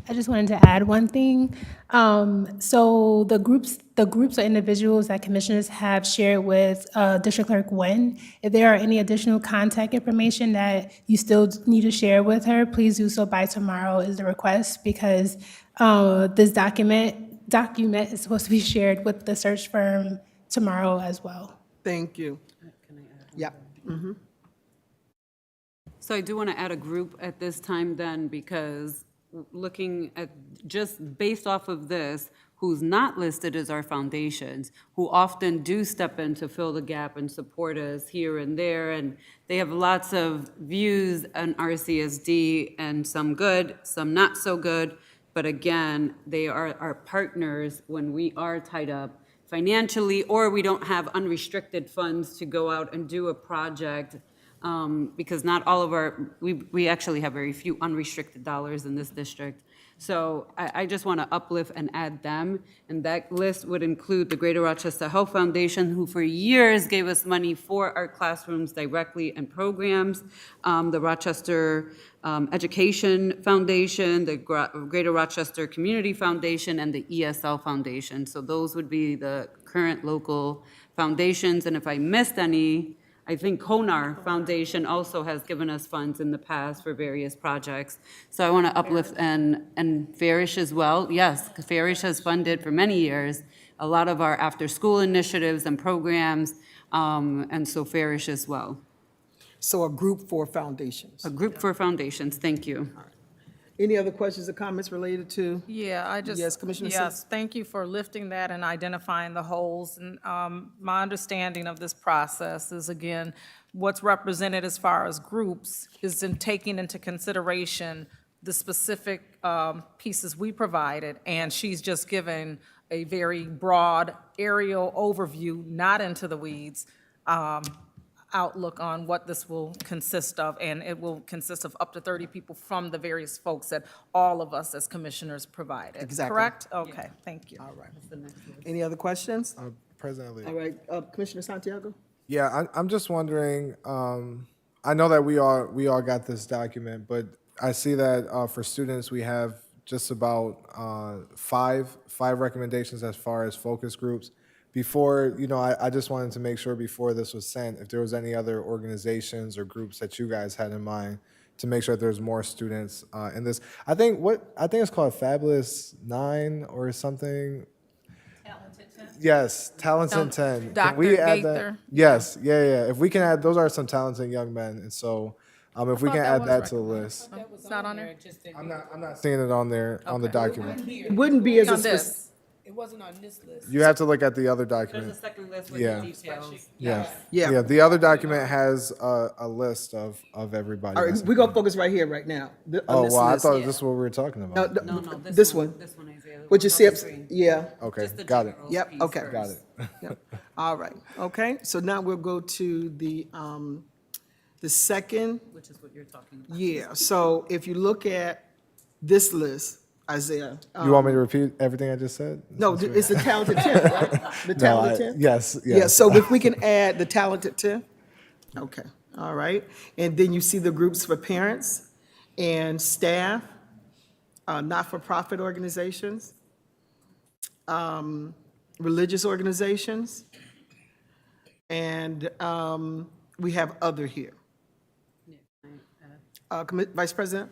I just wanted to add one thing. So the groups or individuals that commissioners have shared with District Clerk Nguyen, if there are any additional contact information that you still need to share with her, please do so by tomorrow is the request, because this document is supposed to be shared with the search firm tomorrow as well. Thank you. Yeah. Mm-hmm. So I do want to add a group at this time then, because looking at just based off of this, who's not listed as our foundations, who often do step in to fill the gap and support us here and there, and they have lots of views on RCSD, and some good, some not so good, but again, they are our partners when we are tied up financially, or we don't have unrestricted funds to go out and do a project because not all of we actually have very few unrestricted dollars in this district. So I just want to uplift and add them, and that list would include the Greater Rochester Health Foundation, who for years gave us money for our classrooms directly and programs, the Rochester Education Foundation, the Greater Rochester Community Foundation, and the ESL Foundation. So those would be the current local foundations, and if I missed any, I think Konar Foundation also has given us funds in the past for various projects. So I want to uplift, and Farish as well. Yes, Farish has funded for many years a lot of our after-school initiatives and programs, and so Farish as well. So a group for foundations. A group for foundations, thank you. Any other questions or comments related to? Yeah, I just. Yes, Commissioner Sims? Yes, thank you for lifting that and identifying the holes. And my understanding of this process is, again, what's represented as far as groups is in taking into consideration the specific pieces we provided, and she's just given a very broad aerial overview, not into the weeds, outlook on what this will consist of, and it will consist of up to 30 people from the various folks that all of us as commissioners provided. Exactly. Correct? Okay, thank you. All right. Any other questions? President Lee. All right, Commissioner Santiago? Yeah, I'm just wondering, I know that we all got this document, but I see that for students, we have just about five recommendations as far as focus groups. Before, I just wanted to make sure before this was sent, if there was any other organizations or groups that you guys had in mind to make sure that there's more students in this. I think it's called Fabulous 9 or something. Yes, Talented 10. Can Dr. we add Gaither? that? Yes, yeah. If we can add, those are some talented young men, and so if we can add that to the list. It's not on there? I'm not seeing it on there on the document. It wouldn't be as a On specific. this. It wasn't on this list. You have to look at the other There's document. a second list with Yeah. the details. Yeah. The other document has a list of everybody. All right, that's we're gonna focus right here, right now. on Oh, this well, I list. thought this is what we were talking about. No, No, this one. This one, Isaiah. What you One's see, on the screen. yeah, Okay, Just the got it. general Yep, piece okay. first. Got it. yep. All right, okay, so now we'll go to the second, Which is what you're talking about. yeah, so if you look at this list, Isaiah. You want me to repeat everything I just said? No, it's the talented 10, right? The talented 10? Yes. Yeah, so if we can add the talented 10? Okay, all right. And then you see the groups for parents and staff, not-for-profit organizations, religious organizations, and we have other here. Vice President?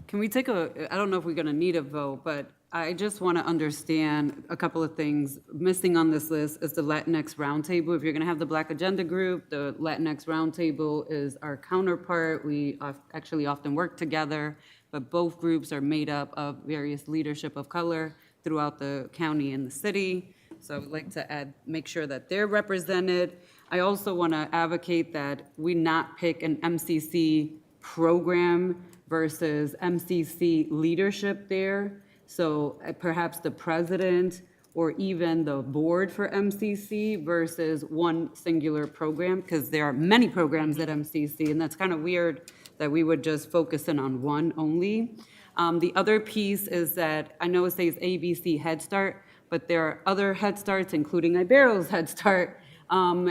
Can we take I don't know if we're going to need a vote, but I just want to understand a couple of things. Missing on this list is the Latinx Roundtable. If you're going to have the Black Agenda Group, the Latinx Roundtable is our counterpart. We actually often work together, but both groups are made up of various leadership of color throughout the county and the city. So I would like to make sure that they're represented. I also want to advocate that we not pick an MCC program versus MCC leadership there. So perhaps the president or even the board for MCC versus one singular program, because there are many programs at MCC, and that's kind of weird that we would just focus in on one only. The other piece is that I know it says ABC Head Start, but there are other Head Starts, including Ibero's Head Start, and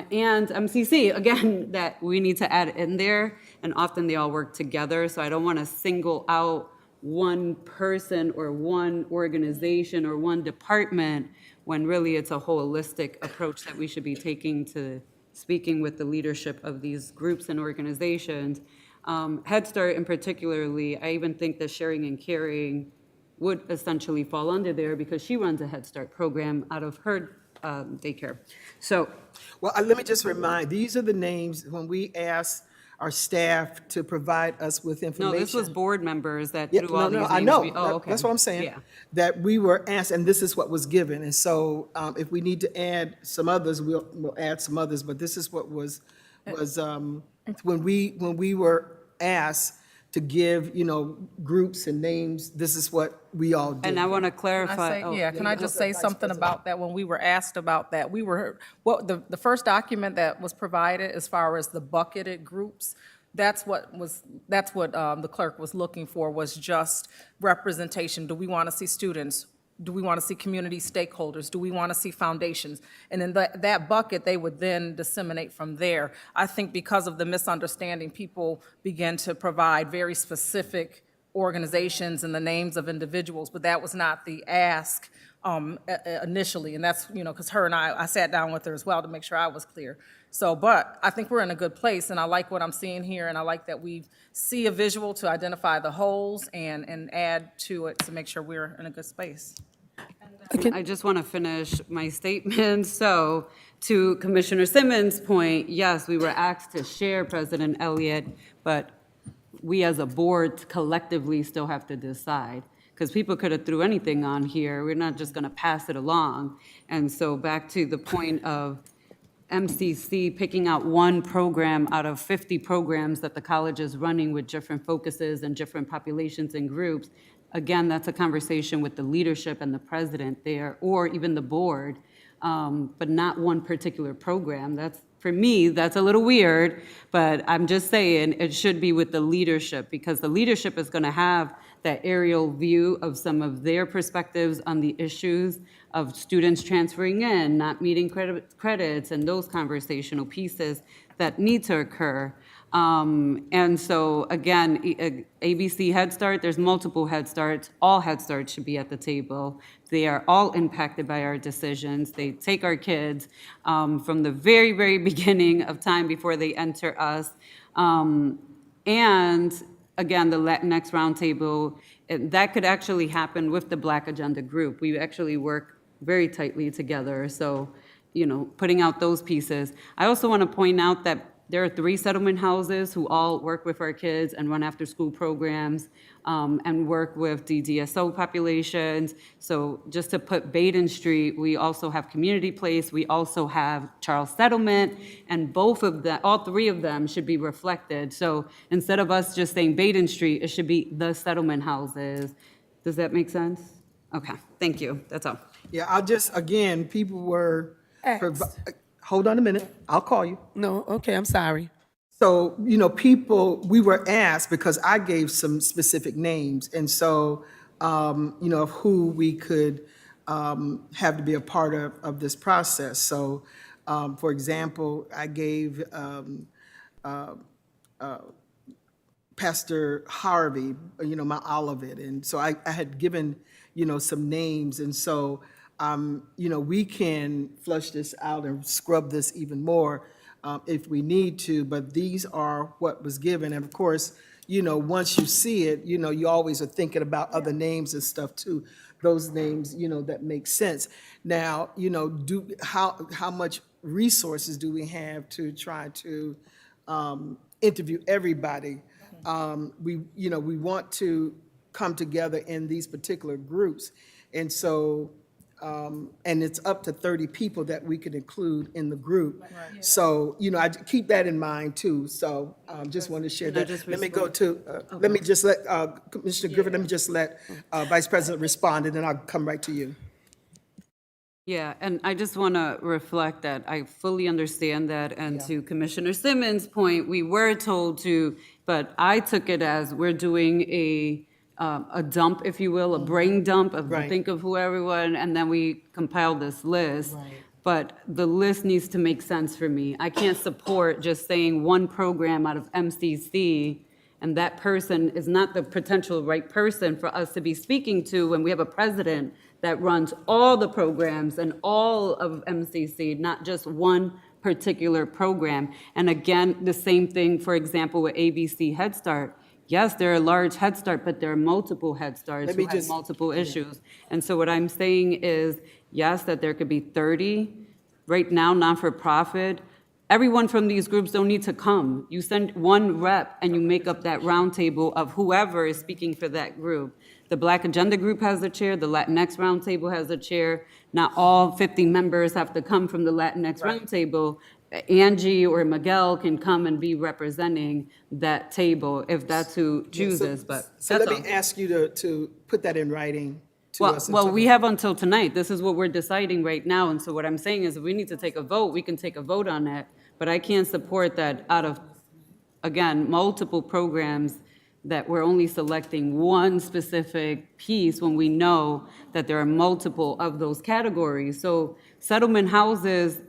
MCC, again, that we need to add in there, and often they all work together, so I don't want to single out one person or one organization or one department when really it's a holistic approach that we should be taking to speaking with the leadership of these groups and organizations. Head Start in particularly, I even think that Sharing and Caring would essentially fall under there because she runs a Head Start program out of her daycare. So, Well, let me just remind, these are the names, when we asked our staff to provide us with no, information. this was board members that Yeah, threw all these names. I know. Oh, okay. That's what I'm saying. Yeah. That we were asked, and this is what was given. And so if we need to add some others, we'll add some others. But this is what was when we were asked to give, groups and names, this is what we all do. And I want to Can I clarify. say, oh, yeah, can I just say something about that? When we were asked about that, the first document that was provided as far as the bucketed groups, that's what the clerk was looking for, was just representation. Do we want to see students? Do we want to see community stakeholders? Do we want to see foundations? And in that bucket, they would then disseminate from there. I think because of the misunderstanding, people began to provide very specific organizations and the names of individuals, but that was not the ask initially. And that's, because her and I sat down with her as well to make sure I was clear. So, but I think we're in a good place, and I like what I'm seeing here, and I like that we see a visual to identify the holes and add to it to make sure we're in a good space. I just want to finish my statement. So to Commissioner Simmons' point, yes, we were asked to share President Elliott, but we as a board collectively still have to decide, because people could have threw anything on here. We're not just going to pass it along. And so back to the point of MCC picking out one program out of 50 programs that the college is running with different focuses and different populations and groups. Again, that's a conversation with the leadership and the president there, or even the board, but not one particular program. That's, for me, that's a little weird, but I'm just saying it should be with the leadership, because the leadership is going to have that aerial view of some of their perspectives on the issues of students transferring in, not meeting credits, and those conversational pieces that need to occur. And so, again, ABC Head Start, there's multiple Head Starts. All Head Starts should be at the table. They are all impacted by our decisions. They take our kids from the very, very beginning of time before they enter us. And again, the Latinx Roundtable, that could actually happen with the Black Agenda Group. We actually work very tightly together. So, putting out those pieces. I also want to point out that there are 3 settlement houses who all work with our kids and run after-school programs and work with DSO populations. So just to put Baden Street, we also have Community Place, we also have Charles Settlement, and both of them, all 3 of them should be reflected. So instead of us just saying Baden Street, it should be the settlement houses. Does that make sense? Okay, thank you, that's all. Yeah, I'll just, again, people were, hold on a minute, I'll call you. No, okay, I'm sorry. So, people, we were asked, because I gave some specific names, and so, of who we could have to be a part of this process. So, for example, I gave Pastor Harvey, my Olivet, and so I had given, some names, and so, we can flush this out and scrub this even more if we need to, but these are what was given. And of course, once you see it, you always are thinking about other names and stuff too. Those names, that make sense. Now, how much resources do we have to try to interview everybody? We want to come together in these particular groups. And so, and it's up to 30 people that we could include in the group. Right. So, I keep that in mind too. So, just want to share that. Let me go to, let me just let, Commissioner Griffin, let me just let Vice President respond, and then I'll come right to you. Yeah, and I just want to reflect that I fully understand that, and to Commissioner Simmons' point, we were told to, but I took it as we're doing a dump, if you will, a brain dump of think of who everyone, and then we compiled this list. Right. But the list needs to make sense for me. I can't support just saying one program out of MCC, and that person is not the potential right person for us to be speaking to when we have a president that runs all the programs and all of MCC, not just one particular program. And again, the same thing, for example, with ABC Head Start. Yes, there are large Head Start, but there are multiple Head Starts who have multiple issues. And so what I'm saying is, yes, that there could be 30. Right now, not-for-profit. Everyone from these groups don't need to come. You send one rep and you make up that roundtable of whoever is speaking for that group. The Black Agenda Group has a chair, the Latinx Roundtable has a chair. Not all 50 members have to come from the Latinx Roundtable. Angie or Miguel can come and be representing that table if that's who chooses, but So that's let all. me ask you to put that in writing to Well, us. and well, talk we about- have until tonight. This is what we're deciding right now. And so what I'm saying is if we need to take a vote, we can take a vote on it. But I can't support that out of, again, multiple programs that we're only selecting one specific piece when we know that there are multiple of those categories. So settlement houses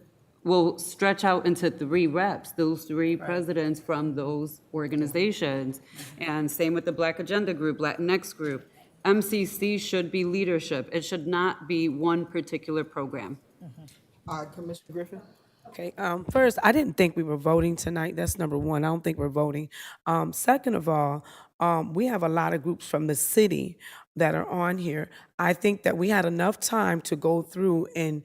will stretch out into 3 reps, those 3 presidents from those organizations. And same with the Black Agenda Group, Latinx Group. MCC should be leadership. It should not be one particular program. Commissioner Griffin? Okay, first, I didn't think we were voting tonight. That's number one. I don't think we're voting. Second of all, we have a lot of groups from the city that are on here. I think that we had enough time to go through and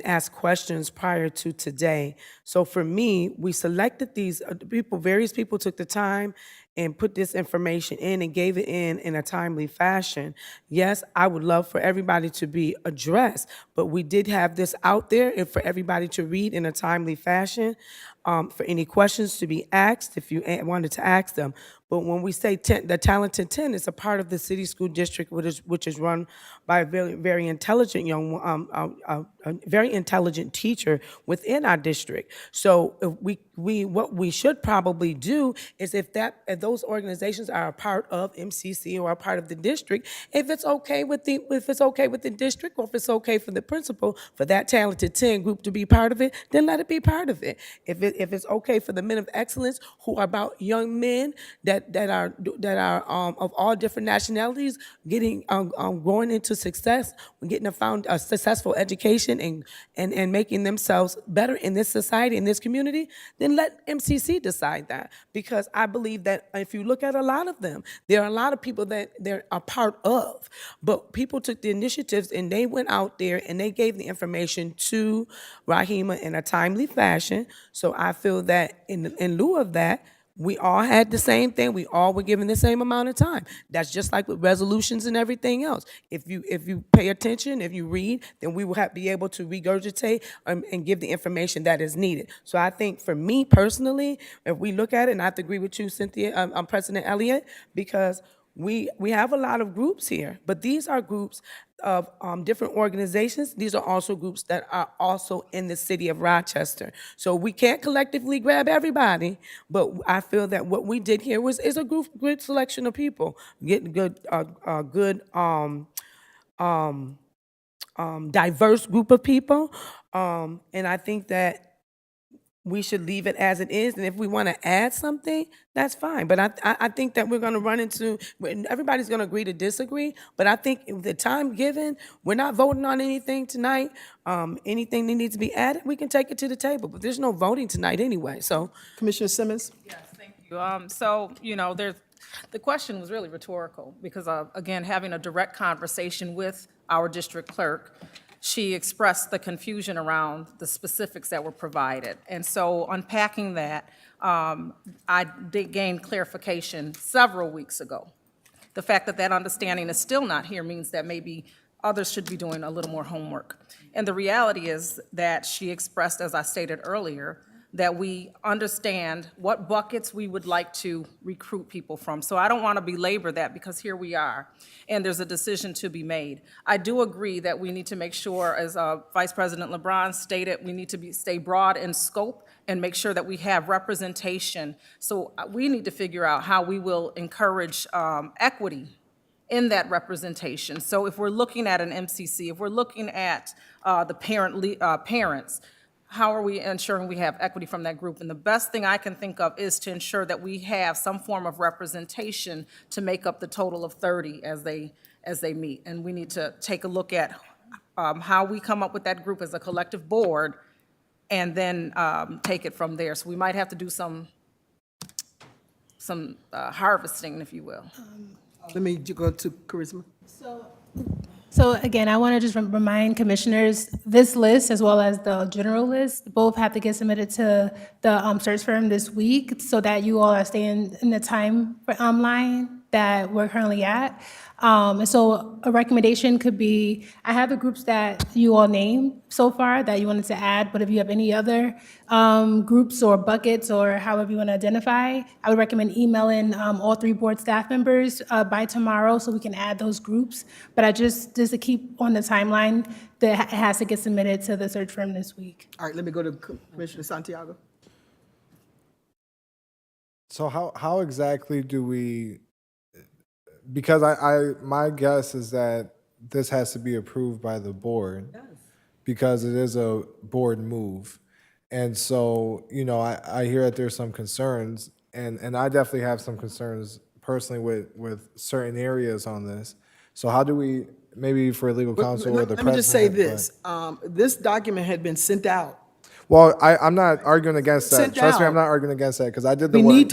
ask questions prior to today. So for me, we selected these people, various people took the time and put this information in and gave it in a timely fashion. Yes, I would love for everybody to be addressed, but we did have this out there and for everybody to read in a timely fashion, for any questions to be asked, if you wanted to ask them. But when we say 10, the Talented 10 is a part of the city school district, which is run by a very, very intelligent a very intelligent teacher within our district. So if what we should probably do is if those organizations are a part of MCC or a part of the district, if it's okay with the district or if it's okay for the principal for that Talented 10 group to be part of it, then let it be part of it. If it's okay for the Men of Excellence, who are about young men that are of all different nationalities, getting growing into success, getting a successful education and making themselves better in this society, in this community, then let MCC decide that. Because I believe that if you look at a lot of them, there are a lot of people that they're a part of, but people took the initiatives and they went out there and they gave the information to Rahima in a timely fashion. So I feel that in lieu of that, we all had the same thing. We all were given the same amount of time. That's just like with resolutions and everything else. If you pay attention, if you read, then we will be able to regurgitate and give the information that is needed. So I think for me personally, if we look at it, and I have to agree with you, Cynthia, President Elliott, because we have a lot of groups here, but these are groups of different organizations. These are also groups that are also in the city of Rochester. So we can't collectively grab everybody, but I feel that what we did here is a good selection of people, getting good diverse group of people, and I think that we should leave it as it is, and if we want to add something, that's fine. But I think that we're going to run into, everybody's going to agree to disagree, but I think the time given, we're not voting on anything tonight. Anything that needs to be added, we can take it to the table, but there's no voting tonight anyway, so. Commissioner Simmons? So, the question was really rhetorical because, again, having a direct conversation with our district clerk, she expressed the confusion around the specifics that were provided. And so unpacking that, I did gain clarification several weeks ago. The fact that that understanding is still not here means that maybe others should be doing a little more homework. And the reality is that she expressed, as I stated earlier, that we understand what buckets we would like to recruit people from. So I don't want to belabor that because here we are, and there's a decision to be made. I do agree that we need to make sure, as Vice President LeBron stated, we need to stay broad in scope and make sure that we have representation. So we need to figure out how we will encourage equity in that representation. So if we're looking at an MCC, if we're looking at the parents, how are we ensuring we have equity from that group? And the best thing I can think of is to ensure that we have some form of representation to make up the total of 30 as they meet. And we need to take a look at how we come up with that group as a collective board and then take it from there. So we might have to do some harvesting, if you will. Let me go to Charisma. So again, I want to just remind commissioners, this list as well as the general list, both have to get submitted to the search firm this week so that you all are staying in the time line that we're currently at. And so a recommendation could be, I have the groups that you all named so far that you wanted to add, but if you have any other groups or buckets or however you want to identify, I would recommend emailing all 3 board staff members by tomorrow so we can add those groups. But I just to keep on the timeline, that it has to get submitted to the search firm this week. All right, let me go to Commissioner Santiago. So how exactly do we, because my guess is that this has to be approved by the board. Because it is a board move. And so, you know, I hear that there's some concerns, and I definitely have some concerns personally with certain areas on this. So how do we, maybe for legal counsel or the president? Let me just say this. This document had been sent out. Well, I'm not arguing against that. Sent Trust me, out. I'm not arguing against that, because I did the We work. need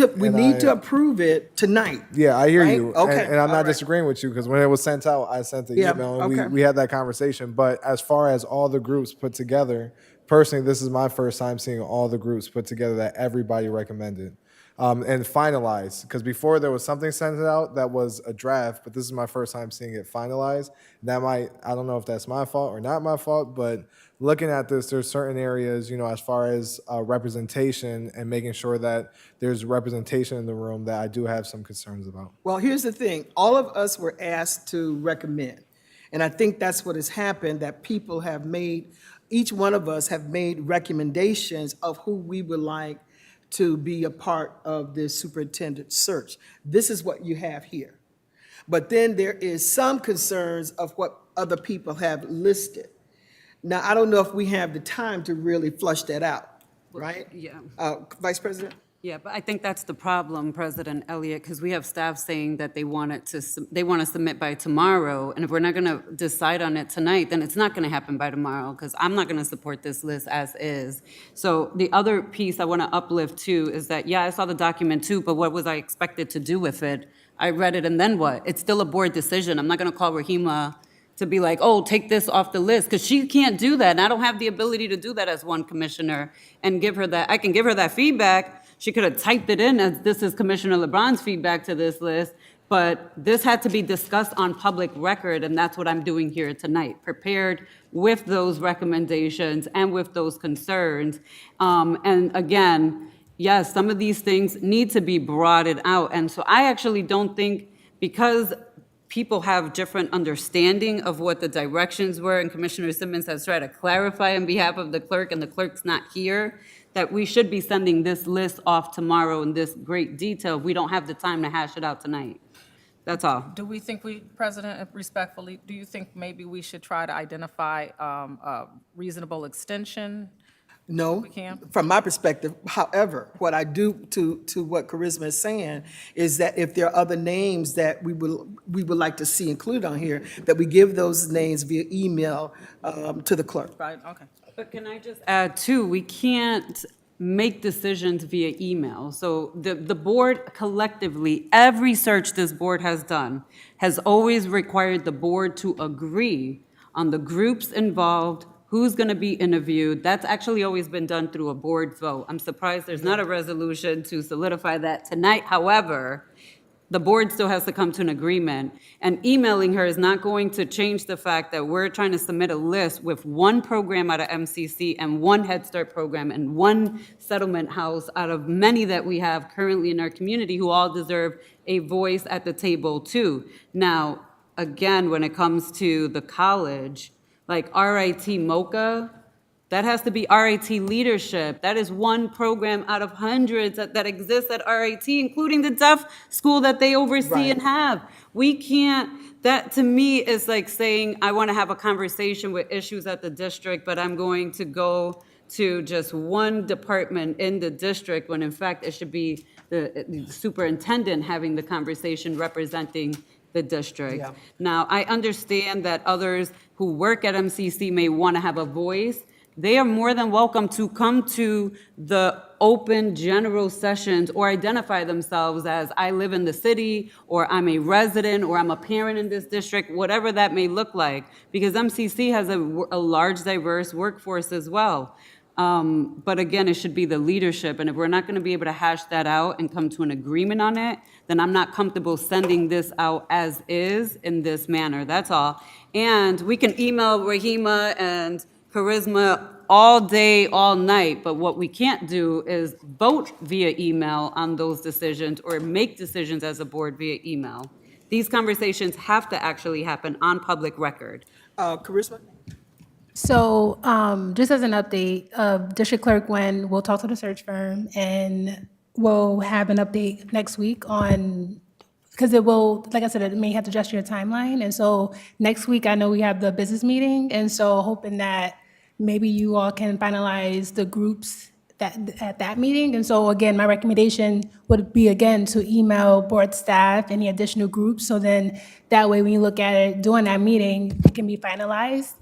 to and approve it tonight. Yeah, I hear right? you. Okay, And I'm all not right. disagreeing with you, because when it was sent out, I sent the Yeah, email, and okay. we had that conversation. But as far as all the groups put together, personally, this is my first time seeing all the groups put together that everybody recommended. And finalized, because before there was something sent out that was a draft, but this is my first time seeing it finalized. That might, I don't know if that's my fault or not my fault, but looking at this, there's certain areas, you know, as far as representation and making sure that there's representation in the room that I do have some concerns about. Well, here's the thing. All of us were asked to recommend. And I think that's what has happened, that people have made, each one of us have made recommendations of who we would like to be a part of this superintendent search. This is what you have here. But then there is some concerns of what other people have listed. Now, I don't know if we have the time to really flush that out, right? Yeah. Vice President? Yeah, but I think that's the problem, President Elliott, because we have staff saying that they want to submit by tomorrow, and if we're not going to decide on it tonight, then it's not going to happen by tomorrow, because I'm not going to support this list as is. So the other piece I want to uplift too is that, yeah, I saw the document too, but what was I expected to do with it? I read it, and then what? It's still a board decision. I'm not going to call Rahima to be like, oh, take this off the list, because she can't do that, and I don't have the ability to do that as one commissioner and give her that. I can give her that feedback. She could have typed it in as this is Commissioner LeBron's feedback to this list, but this had to be discussed on public record, and that's what I'm doing here tonight, prepared with those recommendations and with those concerns. And again, yes, some of these things need to be broadened out. And so I actually don't think, because people have different understanding of what the directions were, and Commissioner Simmons has tried to clarify on behalf of the clerk, and the clerk's not here, that we should be sending this list off tomorrow in this great detail. We don't have the time to hash it out tonight. That's all. Do we think President, respectfully, do you think maybe we should try to identify a reasonable extension? No, We can? from my perspective. However, what I do to what Charisma is saying is that if there are other names that we would like to see included on here, that we give those names via email to the clerk. Right, okay. But can I just add too, we can't make decisions via email. So the board collectively, every search this board has done has always required the board to agree on the groups involved, who's going to be interviewed. That's actually always been done through a board vote. I'm surprised there's not a resolution to solidify that tonight. However, the board still has to come to an agreement. And emailing her is not going to change the fact that we're trying to submit a list with one program out of MCC and one Head Start program and one settlement house out of many that we have currently in our community who all deserve a voice at the table too. Now, again, when it comes to the college, like RIT MOCA, that has to be RIT leadership. That is one program out of hundreds that exists at RIT, including the deaf school that they oversee and have. We can't, that to me is like saying, I want to have a conversation with issues at the district, but I'm going to go to just one department in the district, when in fact it should be the superintendent having the conversation representing the district. Yeah. Now, I understand that others who work at MCC may want to have a voice. They are more than welcome to come to the open general sessions or identify themselves as I live in the city, or I'm a resident, or I'm a parent in this district, whatever that may look like, because MCC has a large, diverse workforce as well. But again, it should be the leadership, and if we're not going to be able to hash that out and come to an agreement on it, then I'm not comfortable sending this out as is in this manner, that's all. And we can email Rahima and Charisma all day, all night, but what we can't do is vote via email on those decisions or make decisions as a board via email. These conversations have to actually happen on public record. Charisma? So just as an update, District Clerk Nguyen will talk to the search firm, and we'll have an update next week on, because it will, like I said, it may have to adjust your timeline. And so next week, I know we have the business meeting, and so hoping that maybe you all can finalize the groups at that meeting. And so again, my recommendation would be, again, to email board staff any additional groups, so then that way when you look at it during that meeting, it can be finalized.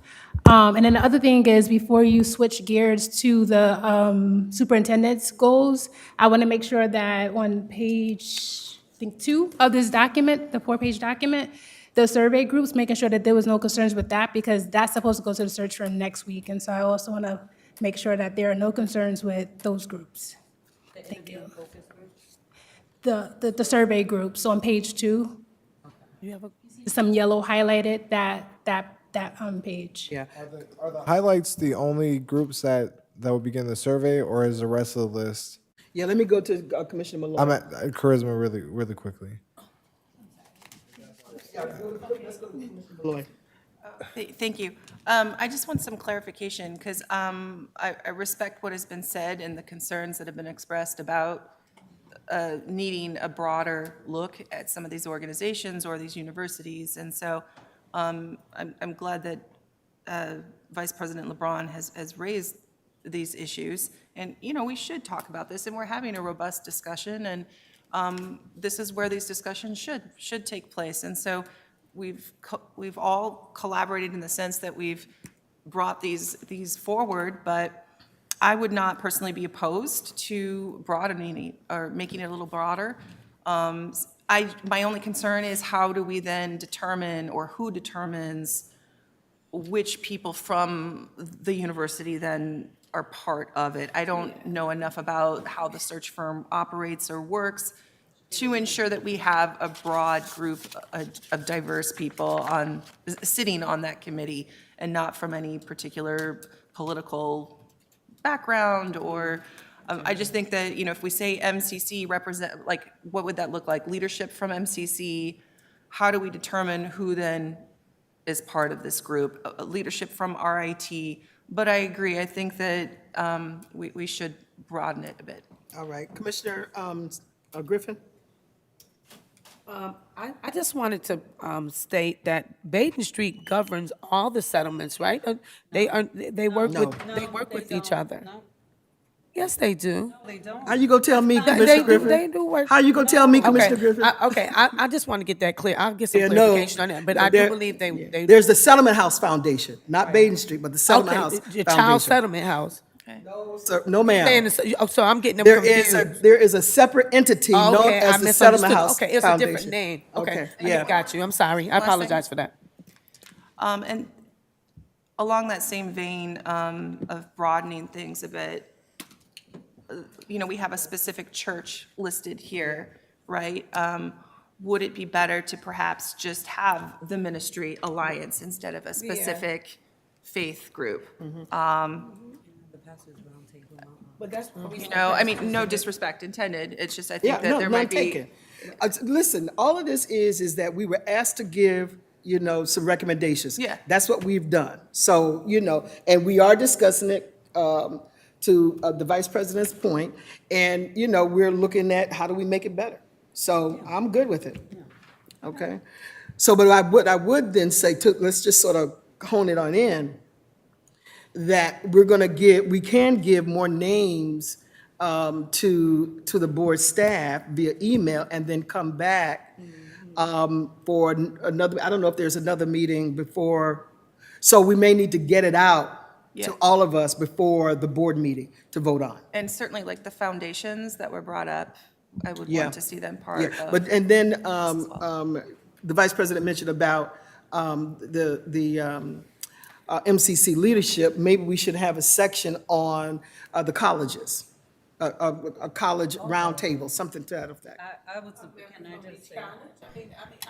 And then the other thing is, before you switch gears to the superintendent's goals, I want to make sure that on page, I think 2 of this document, the 4-page document, the survey groups, making sure that there was no concerns with that, because that's supposed to go to the search firm next week. And so I also want to make sure that there are no concerns with those groups. Thank you. The survey groups, so on page 2, some yellow highlighted, that page. Yeah. Are the highlights the only groups that will begin the survey, or is the rest of the list? Yeah, let me go to Commissioner Malloy. I'm at Charisma really quickly. Malloy. Thank you. I just want some clarification, because I respect what has been said and the concerns that have been expressed about needing a broader look at some of these organizations or these universities. And so I'm glad that Vice President LeBron has raised these issues. And, you know, we should talk about this, and we're having a robust discussion, and this is where these discussions should take place. And so we've all collaborated in the sense that we've brought these forward, but I would not personally be opposed to broadening or making it a little broader. My only concern is, how do we then determine, or who determines which people from the university then are part of it? I don't know enough about how the search firm operates or works to ensure that we have a broad group of diverse people sitting on that committee, and not from any particular political background. Or I just think that, you know, if we say MCC represent, like, what would that look like? Leadership from MCC, how do we determine who then is part of this group? Leadership from RIT. But I agree, I think that we should broaden it a bit. All right, Commissioner Griffin? I just wanted to state that Baden Street governs all the settlements, right? They work with each other. Yes, they do. How you gonna tell me, Commissioner Griffin? They do work. How you gonna tell me, Commissioner Griffin? I just want to get that clear. I'll get some Yeah, no. clarification on that, but I do believe they. There's the Settlement House Foundation, not Baden Street, but the Settlement House Okay, your Foundation. child settlement house. Sir, no, ma'am. So I'm getting them There confused. is a separate entity known Okay, as I the Settlement misunderstood. House Okay, it's a Foundation. different name. Okay, yeah. got you. I'm sorry. I apologize for that. And along that same vein of broadening things a bit, you know, we have a specific church listed here, right? Would it be better to perhaps just have the Ministry Alliance instead of a specific faith group? But that's You know, I mean, no disrespect intended, it's just I think Yeah, that no, there none might be. taken. Listen, all of this is that we were asked to give, you know, some recommendations. Yeah. That's what we've done. So, you know, and we are discussing it to the Vice President's point, and, you know, we're looking at how do we make it better. So I'm good with it. Okay? So, but I would then say, let's just sort of hone it on in, that we can give more names to the board staff via email, and then come back for another, I don't know if there's another meeting before, so we may need to get it out Yeah. to all of us before the board meeting to vote on. And certainly like the foundations that were brought up, I would Yeah. want to see them part Yeah, of. but, and then the Vice President mentioned about MCC leadership, maybe we should have a section on the colleges, a college roundtable, something to that effect. I would, can I just say?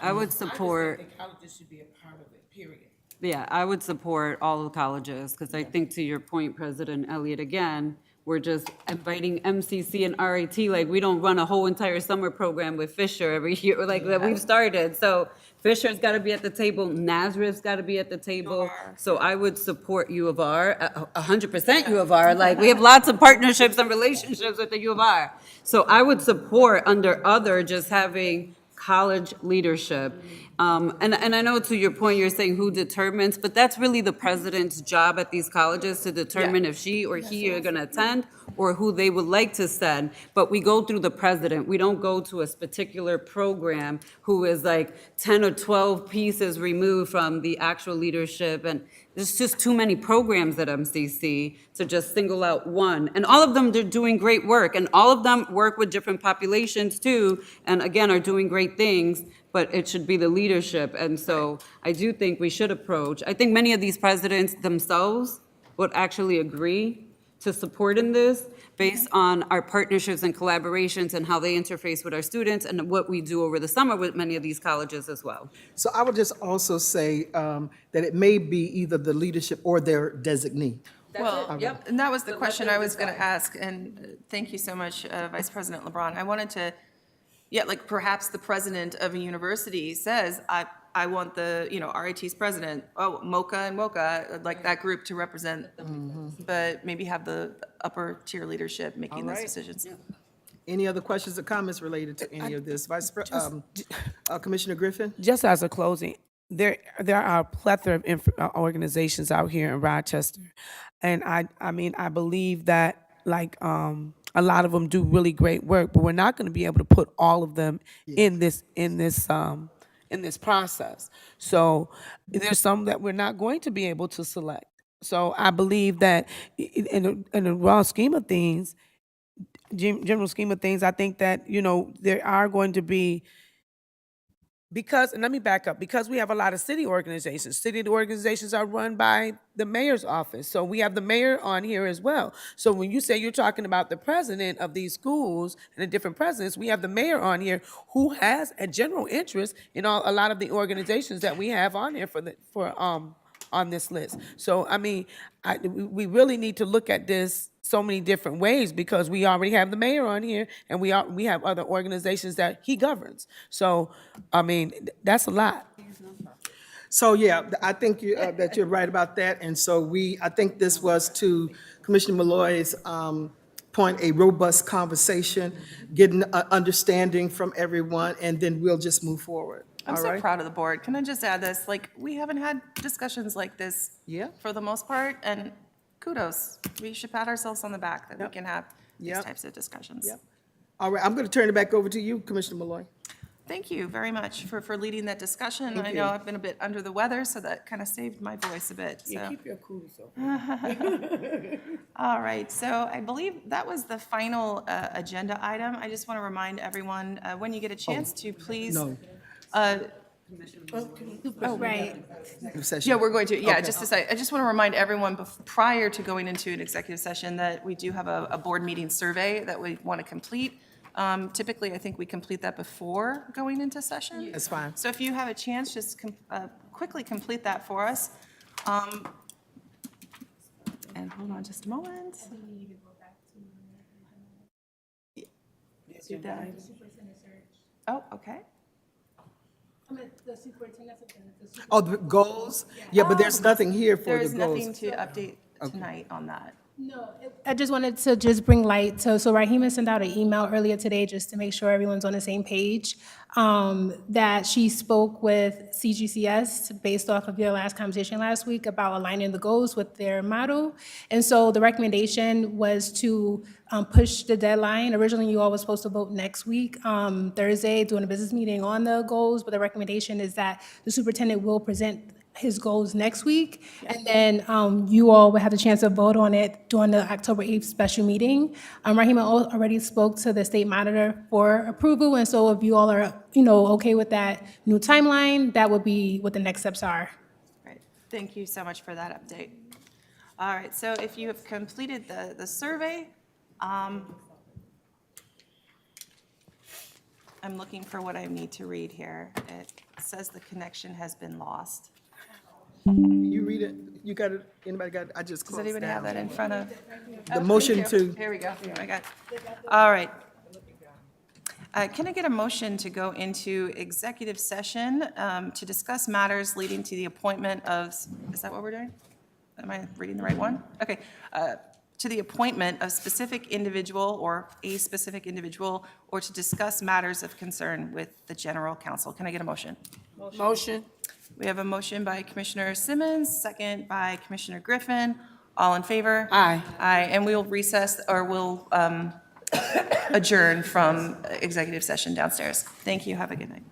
I would support. Colleges should be a part of it, period. Yeah, I would support all the colleges, because I think to your point, President Elliott, again, we're just inviting MCC and RIT, like, we don't run a whole entire summer program with Fisher every year, like, that we've started. So Fisher's got to be at the table, Nazareth's got to be at the table. So I would support U of R, 100% U of R, like, we have lots of partnerships and relationships with the U of R. So I would support under other, just having college leadership. And I know to your point, you're saying who determines, but that's really the president's job at these colleges to determine if she or he are going to attend or who they would like to send. But we go through the president. We don't go to a particular program who is like 10 or 12 pieces removed from the actual leadership. And there's just too many programs at MCC to just single out one. And all of them, they're doing great work. And all of them work with different populations too. And again, are doing great things. But it should be the leadership. And so I do think we should approach, I think many of these presidents themselves would actually agree to support in this based on our partnerships and collaborations and how they interface with our students and what we do over the summer with many of these colleges as well. So I would just also say that it may be either the leadership or their designee. Well, Yep. and that was the So let question them I was going to decide. ask, and thank you so much, Vice President LeBron. I wanted to, like perhaps the president of a university says, I want the, RIT's president, MOCA and WOCA, like that group to represent, but maybe have the upper tier leadership making those right. decisions. Any other questions or comments related to any of this? Commissioner Griffin? Just as a closing, there are a plethora of organizations out here in Rochester. And I mean, I believe that like a lot of them do really great work, but we're not going to be able to put all of them in this process. So there's some that we're not going to be able to select. So I believe that in the raw scheme of things, general scheme of things, I think that, there are going to be, and let me back up, because we have a lot of city organizations. City organizations are run by the mayor's office. So we have the mayor on here as well. So when you say you're talking about the president of these schools and the different presidents, we have the mayor on here who has a general interest in a lot of the organizations that we have on here on this list. So, I mean, we really need to look at this so many different ways because we already have the mayor on here and we have other organizations that he governs. So, I mean, that's a lot. So, yeah, I think that you're right about that. And so I think this was, to Commissioner Malloy's point, a robust conversation, getting an understanding from everyone, and then we'll just move forward. I'm All so right? proud of the board. Can I just add this? Like, we haven't had discussions like this for the most part, and kudos. We should pat ourselves on the back that we can have these Yep. types of discussions. Yep. All right, I'm going to turn it back over to you, Commissioner Malloy. Thank you very much for leading that discussion. Thank I you. know I've been a bit under the weather, so that kind of saved my voice a bit. So. Keep your cool self. All right, so I believe that was the final agenda item. I just want to remind everyone, when you get a chance to please. No. Oh, right. Session. Yeah, we're going to, just to say, I just want to remind everyone prior to going into an executive session that we do have a board meeting survey that we want to complete. Typically, I think we complete that before going into session. That's fine. So if you have a chance, just quickly complete that for us. And hold on just a moment. Do that. Oh, okay. Oh, the goals? Yeah, but there's nothing here for the There's nothing goals. to update tonight on that. No, I just wanted to just bring light. So Rahima sent out an email earlier today just to make sure everyone's on the same page, that she spoke with CGCS based off of your last conversation last week about aligning the goals with their model. And so the recommendation was to push the deadline. Originally, you all were supposed to vote next week, Thursday, during a business meeting on the goals, but the recommendation is that the superintendent will present his goals next week, and then you all will have the chance to vote on it during the October 8th special meeting. Rahima already spoke to the state monitor for approval, and so if you all are, okay with that new timeline, that would be what the next steps are. Right. Thank you so much for that update. All right, so if you have completed the survey, I'm looking for what I need to read here. It says the connection has been lost. You read it, you got it, anybody got it? I just Does closed anybody have down. that in front of? The motion to, Here we go. I got, all right. Can I get a motion to go into executive session to discuss matters leading to the appointment of, is that what we're doing? Am I reading the right one? Okay. To the appointment of specific individual or a specific individual, or to discuss matters of concern with the general counsel. Can I get a motion? Motion. We have a motion by Commissioner Simmons, second by Commissioner Griffin. All in favor? Aye. Aye, and we'll recess, or we'll adjourn from executive session downstairs. Thank you, have a good night.